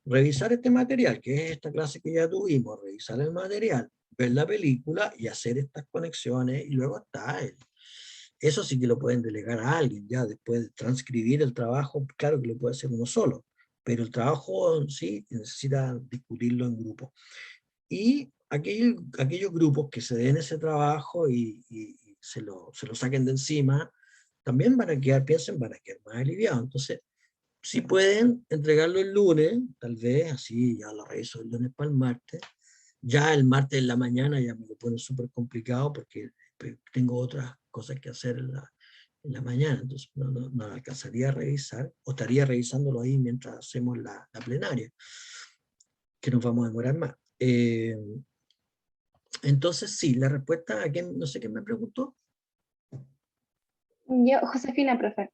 Speaker 1: revisar este material, que es esta clase que ya tuvimos, revisar el material, ver la película y hacer estas conexiones, y luego está eso sí que lo pueden delegar a alguien, ya después de transcribir el trabajo, claro que lo puede hacer uno solo, pero el trabajo en sí necesita discutirlo en grupo. Y aquellos grupos que se den ese trabajo y se lo saquen de encima, también van a quedar, piensen, van a quedar más aliviados. Entonces, si pueden entregarlo el lunes, tal vez, así ya lo reviso el lunes para el martes. Ya el martes en la mañana ya me lo pone súper complicado porque tengo otras cosas que hacer en la mañana, entonces no alcanzaría a revisar, o estaría revisándolo ahí mientras hacemos la plenaria, que nos vamos a demorar más. Entonces, sí, la respuesta a quién, no sé quién me preguntó.
Speaker 2: yo, Josefina, profe.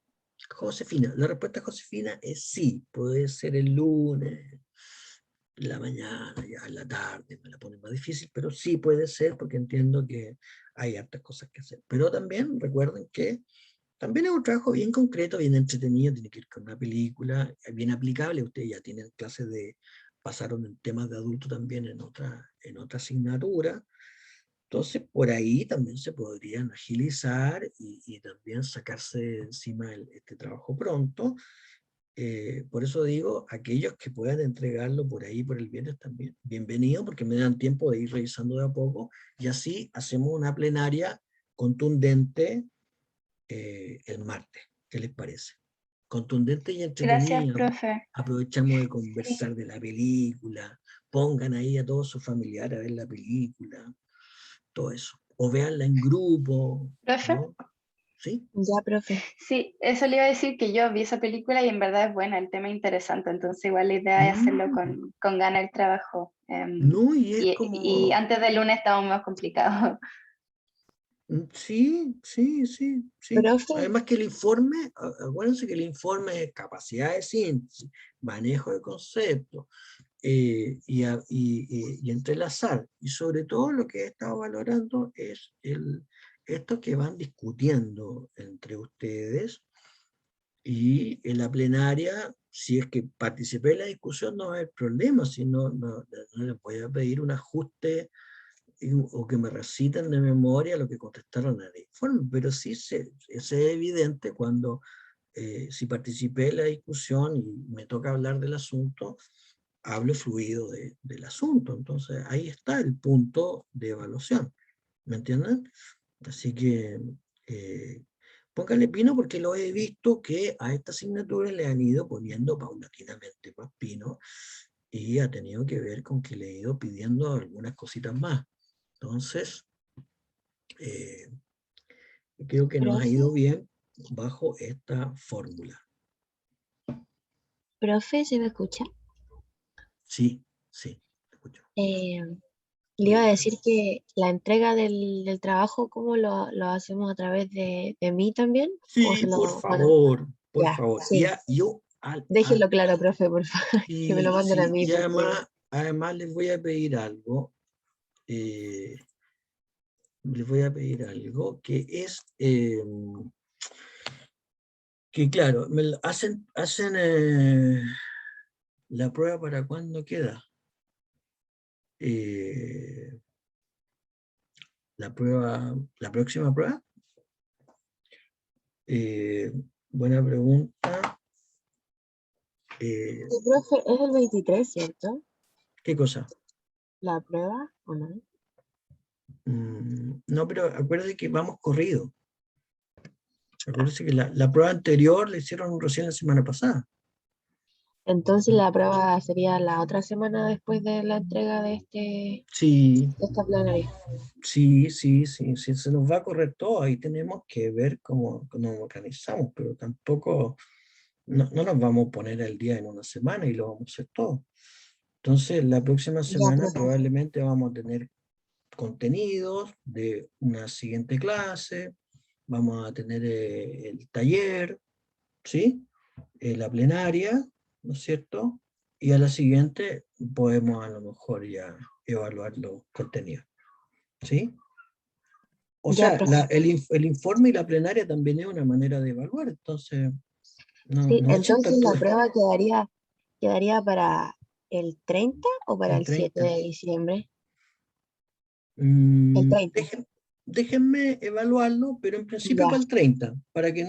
Speaker 1: Josefina, la respuesta a Josefina es sí, puede ser el lunes, en la mañana, ya en la tarde, me la pone más difícil, pero sí puede ser porque entiendo que hay hartas cosas que hacer. Pero también recuerden que también es un trabajo bien concreto, bien entretenido, tiene que ir con una película, bien aplicable. Ustedes ya tienen clases pasaron en temas de adulto también en otra asignatura. Entonces, por ahí también se podrían agilizar y también sacarse de encima este trabajo pronto. Por eso digo, aquellos que puedan entregarlo por ahí, por el viernes también, bienvenido, porque me dan tiempo de ir revisando de a poco, y así hacemos una plenaria contundente el martes. ¿Qué les parece? Contundente y
Speaker 2: Gracias,
Speaker 1: entretenida.
Speaker 2: profe.
Speaker 1: Aprovechamos de
Speaker 2: Sí.
Speaker 1: conversar de la película, pongan ahí a todos sus familiares a ver la película, todo eso. o véanla en grupo,
Speaker 2: ¿Profe?
Speaker 1: ¿no? ¿Sí?
Speaker 3: Ya, profe.
Speaker 2: Sí, eso le iba a decir que yo vi esa película y en verdad es buena, el tema es interesante, entonces igual la idea es hacerlo
Speaker 1: Mm,
Speaker 2: con ganas el trabajo.
Speaker 1: no, y es
Speaker 2: Y
Speaker 1: como,
Speaker 2: antes del lunes estamos más complicados.
Speaker 1: sí, sí, sí, sí.
Speaker 3: Profe,
Speaker 1: Además que el informe, acuérdense que el informe es capacidad de síntesis, manejo de conceptos, y entrelazar. Y sobre todo lo que he estado valorando es esto que van discutiendo entre ustedes, y en la plenaria, si es que participé en la discusión, no va a haber problema, si no les voy a pedir un ajuste o que me reciten de memoria lo que contestaron en el informe, pero sí es evidente cuando, si participé en la discusión y me toca hablar del asunto, hablo fluido del asunto. Entonces ahí está el punto de evaluación, ¿me entienden? Así que póngale pino, porque lo he visto que a esta asignatura le han ido poniendo paulatinamente más pino, y ha tenido que ver con que le he ido pidiendo algunas cositas más. Entonces, eh, creo que nos ha
Speaker 3: profe,
Speaker 1: ido bien bajo esta fórmula.
Speaker 3: profe, ¿se me escucha?
Speaker 1: Sí, sí, te escucho.
Speaker 3: Le iba a
Speaker 1: Dígame.
Speaker 3: decir que la entrega del trabajo, ¿cómo lo hacemos a través de mí también? O
Speaker 1: Sí,
Speaker 3: se
Speaker 1: por
Speaker 3: lo, bueno,
Speaker 1: favor, por
Speaker 3: ya,
Speaker 1: favor.
Speaker 3: sí.
Speaker 1: Yo,
Speaker 3: Déjenlo claro, profe, por favor, que me lo
Speaker 1: sí,
Speaker 3: manden a
Speaker 1: sí,
Speaker 3: mí
Speaker 1: y
Speaker 3: porque
Speaker 1: además les voy a pedir algo que es, que claro, hacen la prueba. ¿Para cuándo queda? Eh, la próxima prueba. Eh, buena pregunta. Eh,
Speaker 3: el profe es el 23, ¿cierto?
Speaker 1: ¿Qué cosa?
Speaker 3: ¿La prueba o no?
Speaker 1: No, pero acuérdate que vamos corrido. Acuérdate que la prueba anterior la hicieron recién la semana pasada.
Speaker 3: Entonces la prueba sería la otra semana después de la entrega de
Speaker 1: Sí,
Speaker 3: esta plenaria.
Speaker 1: sí, sí, sí, sí, se nos va a correr todo. Ahí tenemos que ver cómo nos organizamos, pero tampoco no nos vamos a poner al día en una semana y lo vamos a hacer todo. Entonces, la próxima
Speaker 3: Ya,
Speaker 1: semana
Speaker 3: profe.
Speaker 1: probablemente vamos a tener contenidos de una siguiente clase, vamos a tener el taller, ¿sí? La plenaria, ¿no es cierto? Y a la siguiente podemos a lo mejor ya evaluar los contenidos, ¿sí? O
Speaker 3: Ya,
Speaker 1: sea,
Speaker 3: profe.
Speaker 1: el informe y la plenaria también es una manera de evaluar, entonces
Speaker 3: Sí,
Speaker 1: no echen
Speaker 3: entonces
Speaker 1: tanto
Speaker 3: la prueba quedaría para el 30 o para
Speaker 1: el
Speaker 3: el 7
Speaker 1: 30.
Speaker 3: de diciembre. El 30.
Speaker 1: Déjenme evaluarlo, pero en principio
Speaker 3: Ya,
Speaker 1: para el 30, para que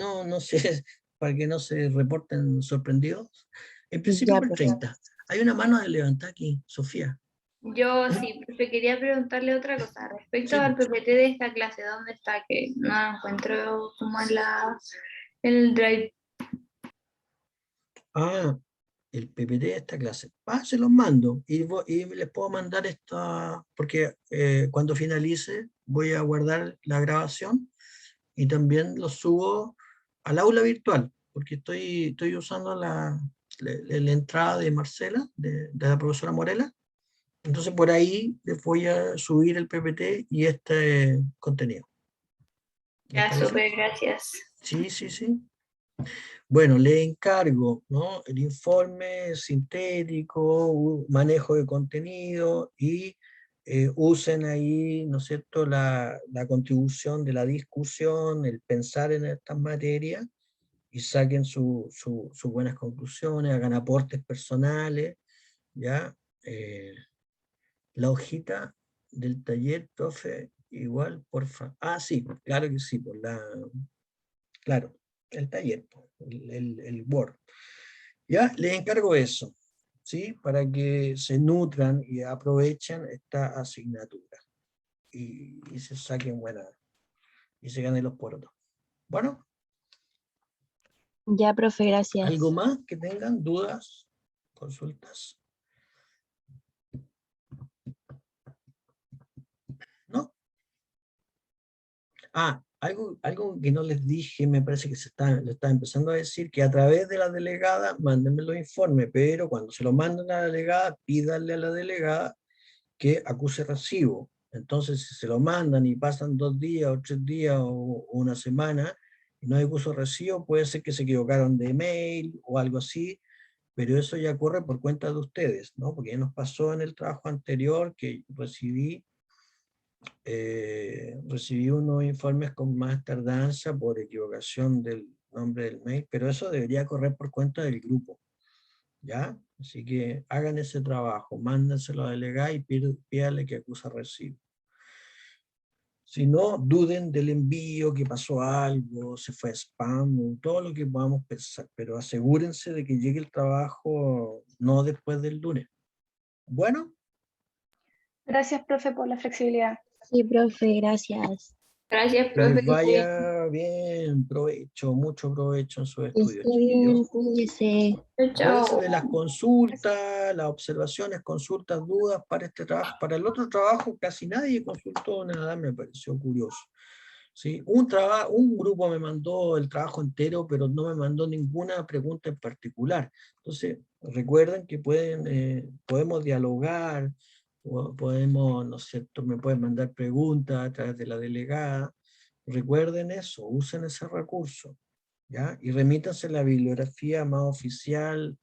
Speaker 1: para que no se reporten sorprendidos. En principio
Speaker 3: ya,
Speaker 1: para el
Speaker 3: profe.
Speaker 1: 30. Hay una mano de levantar aquí, Sofía.
Speaker 6: Yo sí, profe, quería preguntarle otra cosa respecto
Speaker 1: Sí,
Speaker 6: al
Speaker 1: po.
Speaker 6: PPT de esta clase, ¿dónde está? Que no lo encuentro como en el Drive.
Speaker 1: Ah, el PPT de esta clase. Se los mando y les puedo mandar esta, porque cuando finalice voy a guardar la grabación y también lo subo al aula virtual, porque estoy usando la entrada de Marcela, de la profesora Morela. Entonces por ahí les voy a subir el PPT y este contenido. ¿Les
Speaker 6: Ya,
Speaker 1: parece?
Speaker 6: súper, gracias.
Speaker 1: Sí, sí, sí. Bueno, le encargo, ¿no? El informe sintético, manejo de contenido, y usen ahí, ¿no es cierto?, la contribución de la discusión, el pensar en estas materias, y saquen sus buenas conclusiones, hagan aportes personales, ¿ya? La hojita del taller, profe, igual, porfa. Ah, sí, claro que sí, claro, el taller, el Word. Ya, les encargo eso, ¿sí? Para que se nutran y aprovechen esta asignatura y se saquen buena y se ganen los porotos. Bueno,
Speaker 3: Ya, profe,
Speaker 1: ¿algo
Speaker 3: gracias.
Speaker 1: más que tengan dudas, consultas? ¿No? Algo que no les dije, me parece que lo está empezando a decir, que a través de la delegada mándenme los informes, pero cuando se lo manden a la delegada, pídanle a la delegada que acuse recibo. Entonces, si se lo mandan y pasan 2 días o 3 días o una semana y no hay acuso de recibo, puede ser que se equivocaron de email o algo así, pero eso ya corre por cuenta de ustedes, ¿no? Porque ya nos pasó en el trabajo anterior que recibí unos informes con más tardanza por equivocación del nombre del mail, pero eso debería correr por cuenta del grupo, ¿ya? Así que hagan ese trabajo, mándenselo a delegar y pídale que acusa recibo. Si no, duden del envío, que pasó algo, se fue a spam, todo lo que podamos pensar, pero asegúrense de que llegue el trabajo no después del lunes. Bueno,
Speaker 2: Gracias, profe, por la flexibilidad.
Speaker 3: Sí, profe, gracias.
Speaker 6: Gracias,
Speaker 1: que
Speaker 6: profe.
Speaker 1: les vaya bien, provecho, mucho provecho en sus
Speaker 3: Que
Speaker 1: estudios,
Speaker 3: esté
Speaker 1: chiquillos.
Speaker 3: bien, cuídese.
Speaker 6: Chao.
Speaker 1: Acuérdense de las consultas, las observaciones, consultas, dudas para este trabajo. Para el otro trabajo casi nadie consultó nada, me pareció curioso. ¿Sí? Un grupo me mandó el trabajo entero, pero no me mandó ninguna pregunta en particular. Entonces, recuerden que podemos dialogar, podemos, ¿no es cierto?, me pueden mandar preguntas a través de la delegada. Recuerden eso, usen ese recurso, ¿ya? Y remítanse la bibliografía más oficial,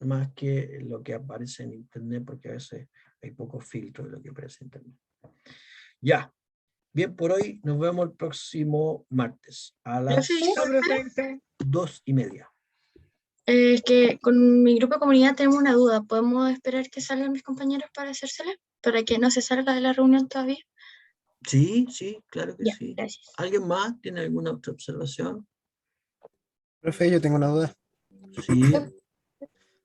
Speaker 1: más que lo que aparece en internet, porque a veces hay pocos filtros de lo que aparece en internet. Ya. Bien, por hoy nos vemos el próximo martes a las
Speaker 7: Profe,
Speaker 1: 2:30.
Speaker 7: es que con mi grupo de comunidad tenemos una duda. ¿Podemos esperar que salgan mis compañeros para hacérsela? Para que no se salga de la reunión todavía.
Speaker 1: Sí, sí, claro que
Speaker 7: Ya,
Speaker 1: sí.
Speaker 7: gracias.
Speaker 1: ¿Alguien más tiene alguna otra observación?
Speaker 8: Profe, yo tengo una duda.
Speaker 1: Sí.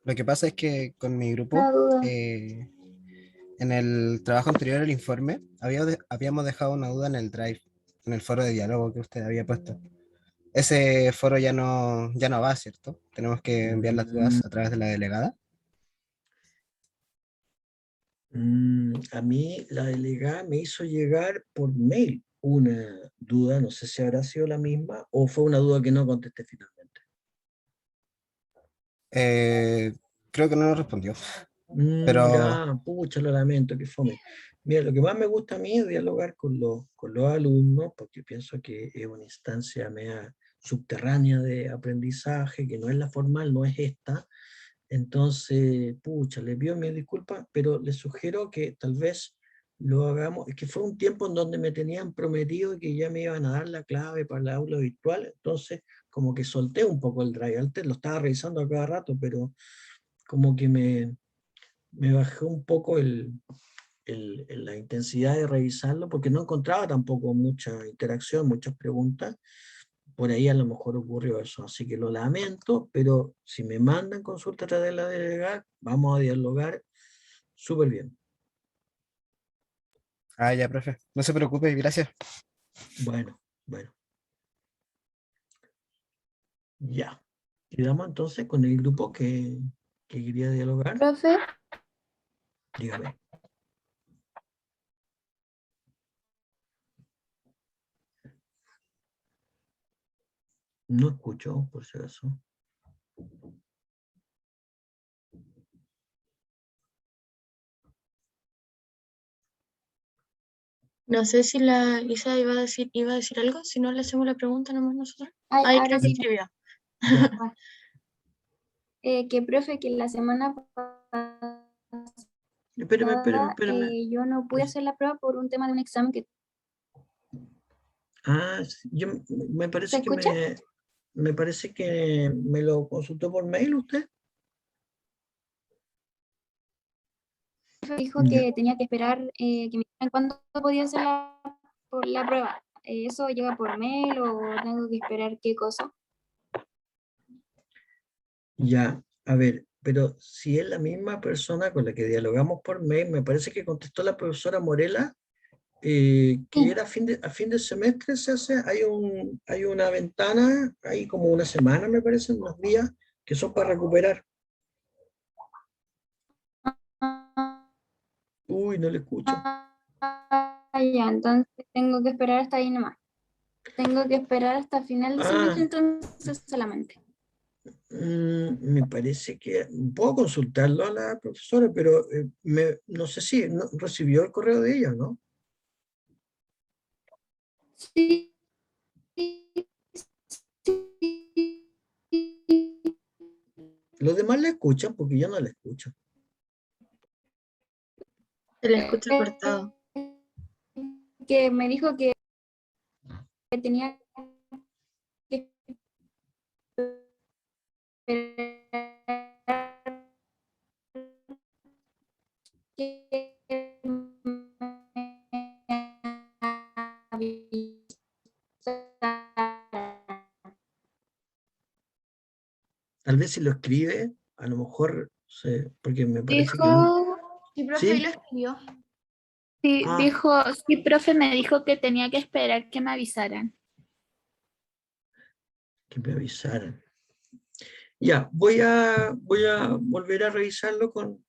Speaker 8: Lo que pasa es que con mi
Speaker 2: Una
Speaker 8: grupo,
Speaker 2: duda.
Speaker 8: en el trabajo anterior al informe, habíamos dejado una duda en el Drive, en el foro de diálogo que usted había puesto. Ese foro ya no va, ¿cierto? Tenemos que enviar las dudas a través de la delegada.
Speaker 1: A mí la delegada me hizo llegar por mail una duda, no sé si habrá sido la misma o fue una duda que no contesté finalmente.
Speaker 8: Eh, Creo que no nos respondió, pero
Speaker 1: Ya, pucha, lo lamento, que fome. Mira, lo que más me gusta a mí es dialogar con los alumnos, porque pienso que es una instancia media subterránea de aprendizaje, que no es la formal, no es esta. Entonces, pucha, les pido mis disculpas, pero les sugiero que tal vez lo hagamos. Es que fue un tiempo en donde me tenían prometido que ya me iban a dar la clave para la aula virtual, entonces como que solté un poco el drive. Antes lo estaba revisando a cada rato, pero como que me bajé un poco la intensidad de revisarlo, porque no encontraba tampoco mucha interacción, muchas preguntas. Por ahí a lo mejor ocurrió eso, así que lo lamento, pero si me mandan consulta a través de la delegada, vamos a dialogar súper bien.
Speaker 8: ya, profe, no se preocupe, gracias.
Speaker 1: Bueno, bueno, ya. Quedamos entonces con el grupo que quería dialogar.
Speaker 2: Profe,
Speaker 1: Dígame. No escucho, por si acaso.
Speaker 7: No sé si la Isa iba a decir algo, si no le hacemos la pregunta nomás nosotros.
Speaker 2: ay,
Speaker 7: Ahí
Speaker 2: ahora
Speaker 7: creo que
Speaker 2: sí.
Speaker 7: escribió.
Speaker 1: Ya.
Speaker 2: Que profe, que la semana pasada
Speaker 1: Espérame.
Speaker 2: yo no pude hacer la prueba por un tema de un examen que...
Speaker 1: Sí, me
Speaker 2: ¿Se
Speaker 1: parece que
Speaker 2: escucha?
Speaker 1: me parece que me lo consultó por mail usted.
Speaker 2: Dijo
Speaker 1: Ya.
Speaker 2: que tenía que esperar que me dijeran cuándo podía hacer la prueba. ¿Eso llega por mail o tengo que esperar qué cosa?
Speaker 1: Ya, a ver, pero si es la misma persona con la que dialogamos por mail, me parece que contestó la profesora Morela, que
Speaker 2: Sí.
Speaker 1: era a fin de semestre se hace, hay una ventana, hay como una semana, me parece, unos días, que son para recuperar. Uy, no le escucho.
Speaker 2: Ya, entonces tengo que esperar hasta ahí nomás.
Speaker 6: Tengo que esperar hasta final de
Speaker 1: Ah.
Speaker 6: semestre entonces solamente.
Speaker 1: Me parece que puedo consultarlo a la profesora, pero no sé si recibió el correo de ella, ¿no?
Speaker 6: Sí.
Speaker 1: Los demás la escuchan porque yo no la escucho.
Speaker 7: Se le escucha cortado.
Speaker 6: Que me dijo que tenía que esperar que me avisaran.
Speaker 1: Tal vez si lo escribe, a lo mejor, porque me parece que
Speaker 6: Dijo,
Speaker 7: Sí, profe, ahí
Speaker 1: ¿sí?
Speaker 7: lo escribió.
Speaker 6: sí,
Speaker 1: Ah,
Speaker 6: dijo, sí, profe, me dijo que tenía que esperar que me avisaran.
Speaker 1: que me avisaran. Ya, voy a volver a revisarlo con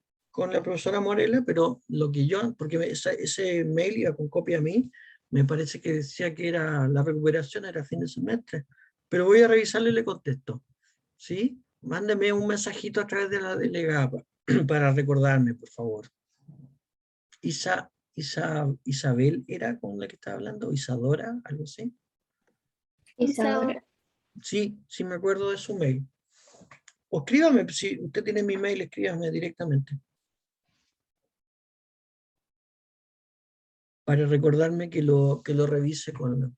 Speaker 1: la profesora Morela, pero lo que yo, porque ese mail iba con copia a mí, me parece que decía que era la recuperación era fin de semestre, pero voy a revisarlo y le contesto, ¿sí? Mándeme un mensajito a través de la delegada para recordarme, por favor. Isabel era con la que estaba hablando, Isadora, algo así.
Speaker 2: Isadora.
Speaker 1: Sí, sí me acuerdo de su mail. O escríbame, si usted tiene mi mail, escríbame directamente. Para recordarme que lo revise con...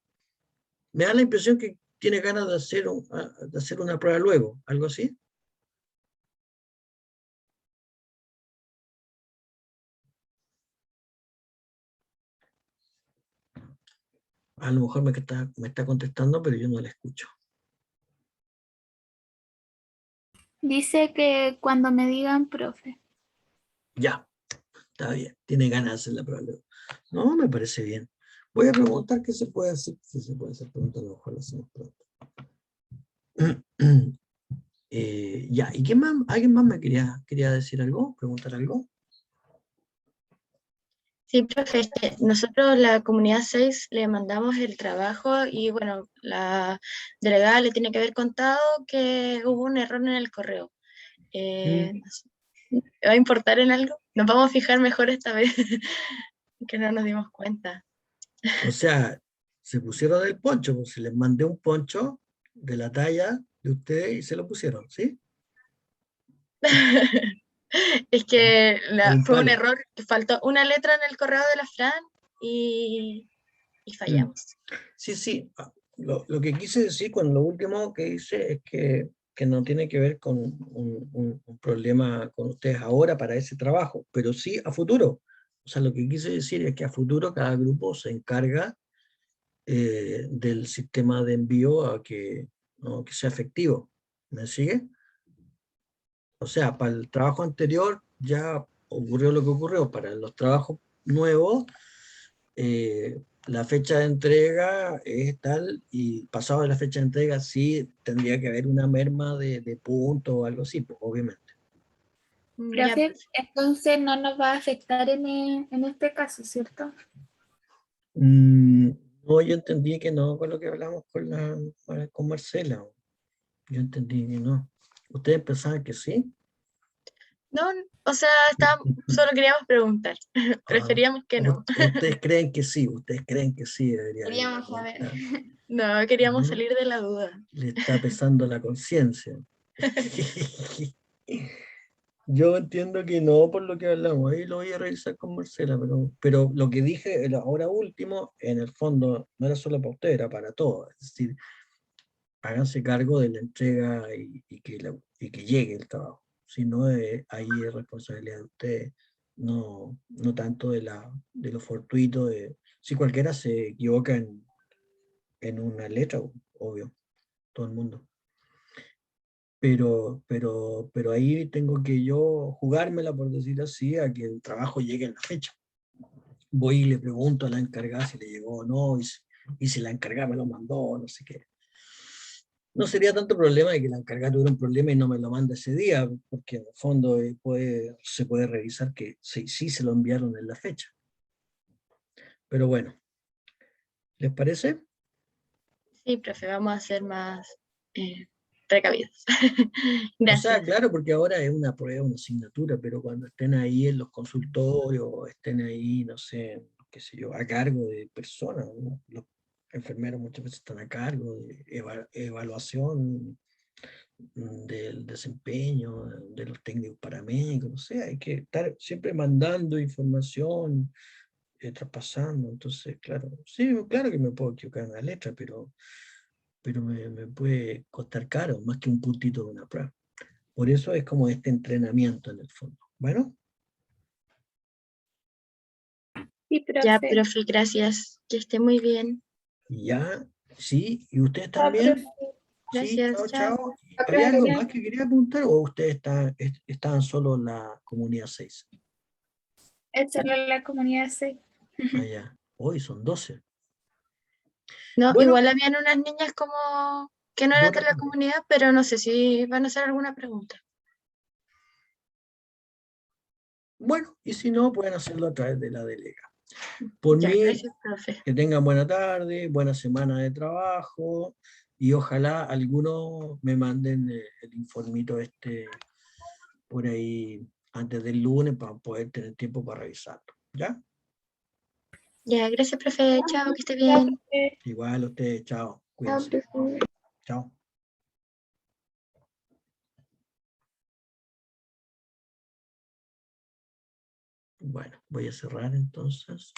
Speaker 1: Me da la impresión que tiene ganas de hacer una prueba luego, algo así. A lo mejor me está contestando, pero yo no la escucho.
Speaker 6: Dice que cuando me digan, profe.
Speaker 1: Ya, está bien. Tiene ganas de hacer la prueba luego. No, me parece bien. Voy a preguntar qué se puede hacer. Si se puede hacer preguntas, a lo mejor lo hacemos pronto. Ya, ¿y qué más? ¿Alguien más me quería decir algo? ¿Preguntar algo?
Speaker 7: Sí, profe, es que nosotros, la comunidad 6, le mandamos el trabajo y bueno, la delegada le tiene que haber contado que hubo un error en el correo. No sé, ¿va a importar en algo? Nos vamos a fijar mejor esta vez, que no nos dimos cuenta.
Speaker 1: O sea, se pusieron el poncho, pues, se les mandé un poncho de la talla de ustedes y se lo pusieron, ¿sí?
Speaker 7: Es que
Speaker 1: Con un
Speaker 7: fue un
Speaker 1: palo.
Speaker 7: error, que faltó una letra en el correo de la Fran y fallamos.
Speaker 1: Sí, sí. Lo que quise decir con lo último que hice es que no tiene que ver con un problema con ustedes ahora para ese trabajo, pero sí a futuro. O sea, lo que quise decir es que a futuro cada grupo se encarga del sistema de envío a ¿no? que sea efectivo. ¿Me sigue? O sea, para el trabajo anterior ya ocurrió lo que ocurrió. Para los trabajos nuevos, la fecha de entrega es tal y pasado de la fecha de entrega sí tendría que haber una merma de puntos o algo así, pues, obviamente.
Speaker 7: Ya,
Speaker 6: Profe, entonces no nos va a afectar en este caso, ¿cierto?
Speaker 1: No, yo entendí que no con lo que hablamos con Marcela. Yo entendí que no. ¿Ustedes pensaban que sí?
Speaker 7: no, o sea, solo queríamos preguntar,
Speaker 1: Ah,
Speaker 7: preferíamos que no.
Speaker 1: ustedes creen que sí debería ir.
Speaker 6: Queríamos saber.
Speaker 7: No, queríamos
Speaker 1: Ujú.
Speaker 7: salir de la duda.
Speaker 1: Le está pesando la conciencia. Yo entiendo que no por lo que hablamos, ahí lo voy a revisar con Marcela, pero lo que dije ahora último, en el fondo, no era solo para usted, era para todos. Es decir, háganse cargo de la entrega y que llegue el trabajo. Si no, ahí es responsabilidad de ustedes, no tanto de lo fortuito. Si cualquiera se equivoca en una letra, obvio, todo el mundo. Pero ahí tengo que yo jugármela, por decir así, a que el trabajo llegue en la fecha. Voy y le pregunto a la encargada si le llegó o no, y si la encargada me lo mandó, no sé qué. No sería tanto problema de que la encargada tuviera un problema y no me lo manda ese día, porque en el fondo se puede revisar que sí se lo enviaron en la fecha. Pero bueno, ¿les parece?
Speaker 7: Sí, profe, vamos a ser más precavidos.
Speaker 1: O sea,
Speaker 7: Gracias.
Speaker 1: claro, porque ahora es una prueba, una asignatura, pero cuando estén ahí en los consultorios, o estén ahí, no sé, qué sé yo, a cargo de personas, ¿no? Los enfermeros muchas veces están a cargo de evaluación del desempeño de los técnicos paramédicos, no sé, hay que estar siempre mandando información, traspasando, entonces, claro, sí, claro que me puedo equivocar en la letra, pero me puede costar caro, más que un puntito de una prueba. Por eso es como este entrenamiento en el fondo. Bueno,
Speaker 6: Sí,
Speaker 7: Ya,
Speaker 6: profe.
Speaker 7: profe, gracias. Que esté muy bien.
Speaker 1: y ya, sí, y ustedes
Speaker 6: Chao,
Speaker 1: también.
Speaker 6: profe.
Speaker 1: Sí,
Speaker 7: Gracias,
Speaker 1: chao,
Speaker 7: chao.
Speaker 1: chao.
Speaker 5: Chao,
Speaker 1: ¿Había algo
Speaker 5: profe.
Speaker 1: más que quería preguntar o ustedes estaban solo en la comunidad 6?
Speaker 6: Esta es la comunidad 6.
Speaker 1: Allá, hoy son 12.
Speaker 7: No,
Speaker 1: Bueno,
Speaker 7: igual habían unas niñas como que no
Speaker 1: de
Speaker 7: eran de
Speaker 1: otra
Speaker 7: la
Speaker 1: comunidad.
Speaker 7: comunidad, pero no sé si van a hacer alguna pregunta.
Speaker 1: Bueno, y si no, pueden hacerlo a través de la delega. Por
Speaker 7: Ya,
Speaker 1: mí,
Speaker 7: gracias, profe.
Speaker 1: que tengan buena tarde, buena semana de trabajo y ojalá algunos me manden el informito este por ahí antes del lunes para poder tener tiempo para revisarlo. ¿Ya?
Speaker 7: Ya, gracias, profe. Chao, que esté
Speaker 6: Chao,
Speaker 7: bien.
Speaker 6: profe.
Speaker 1: Igual ustedes, chao,
Speaker 5: Chao,
Speaker 1: cuídense.
Speaker 5: profe.
Speaker 1: Chao. Bueno, voy a cerrar entonces.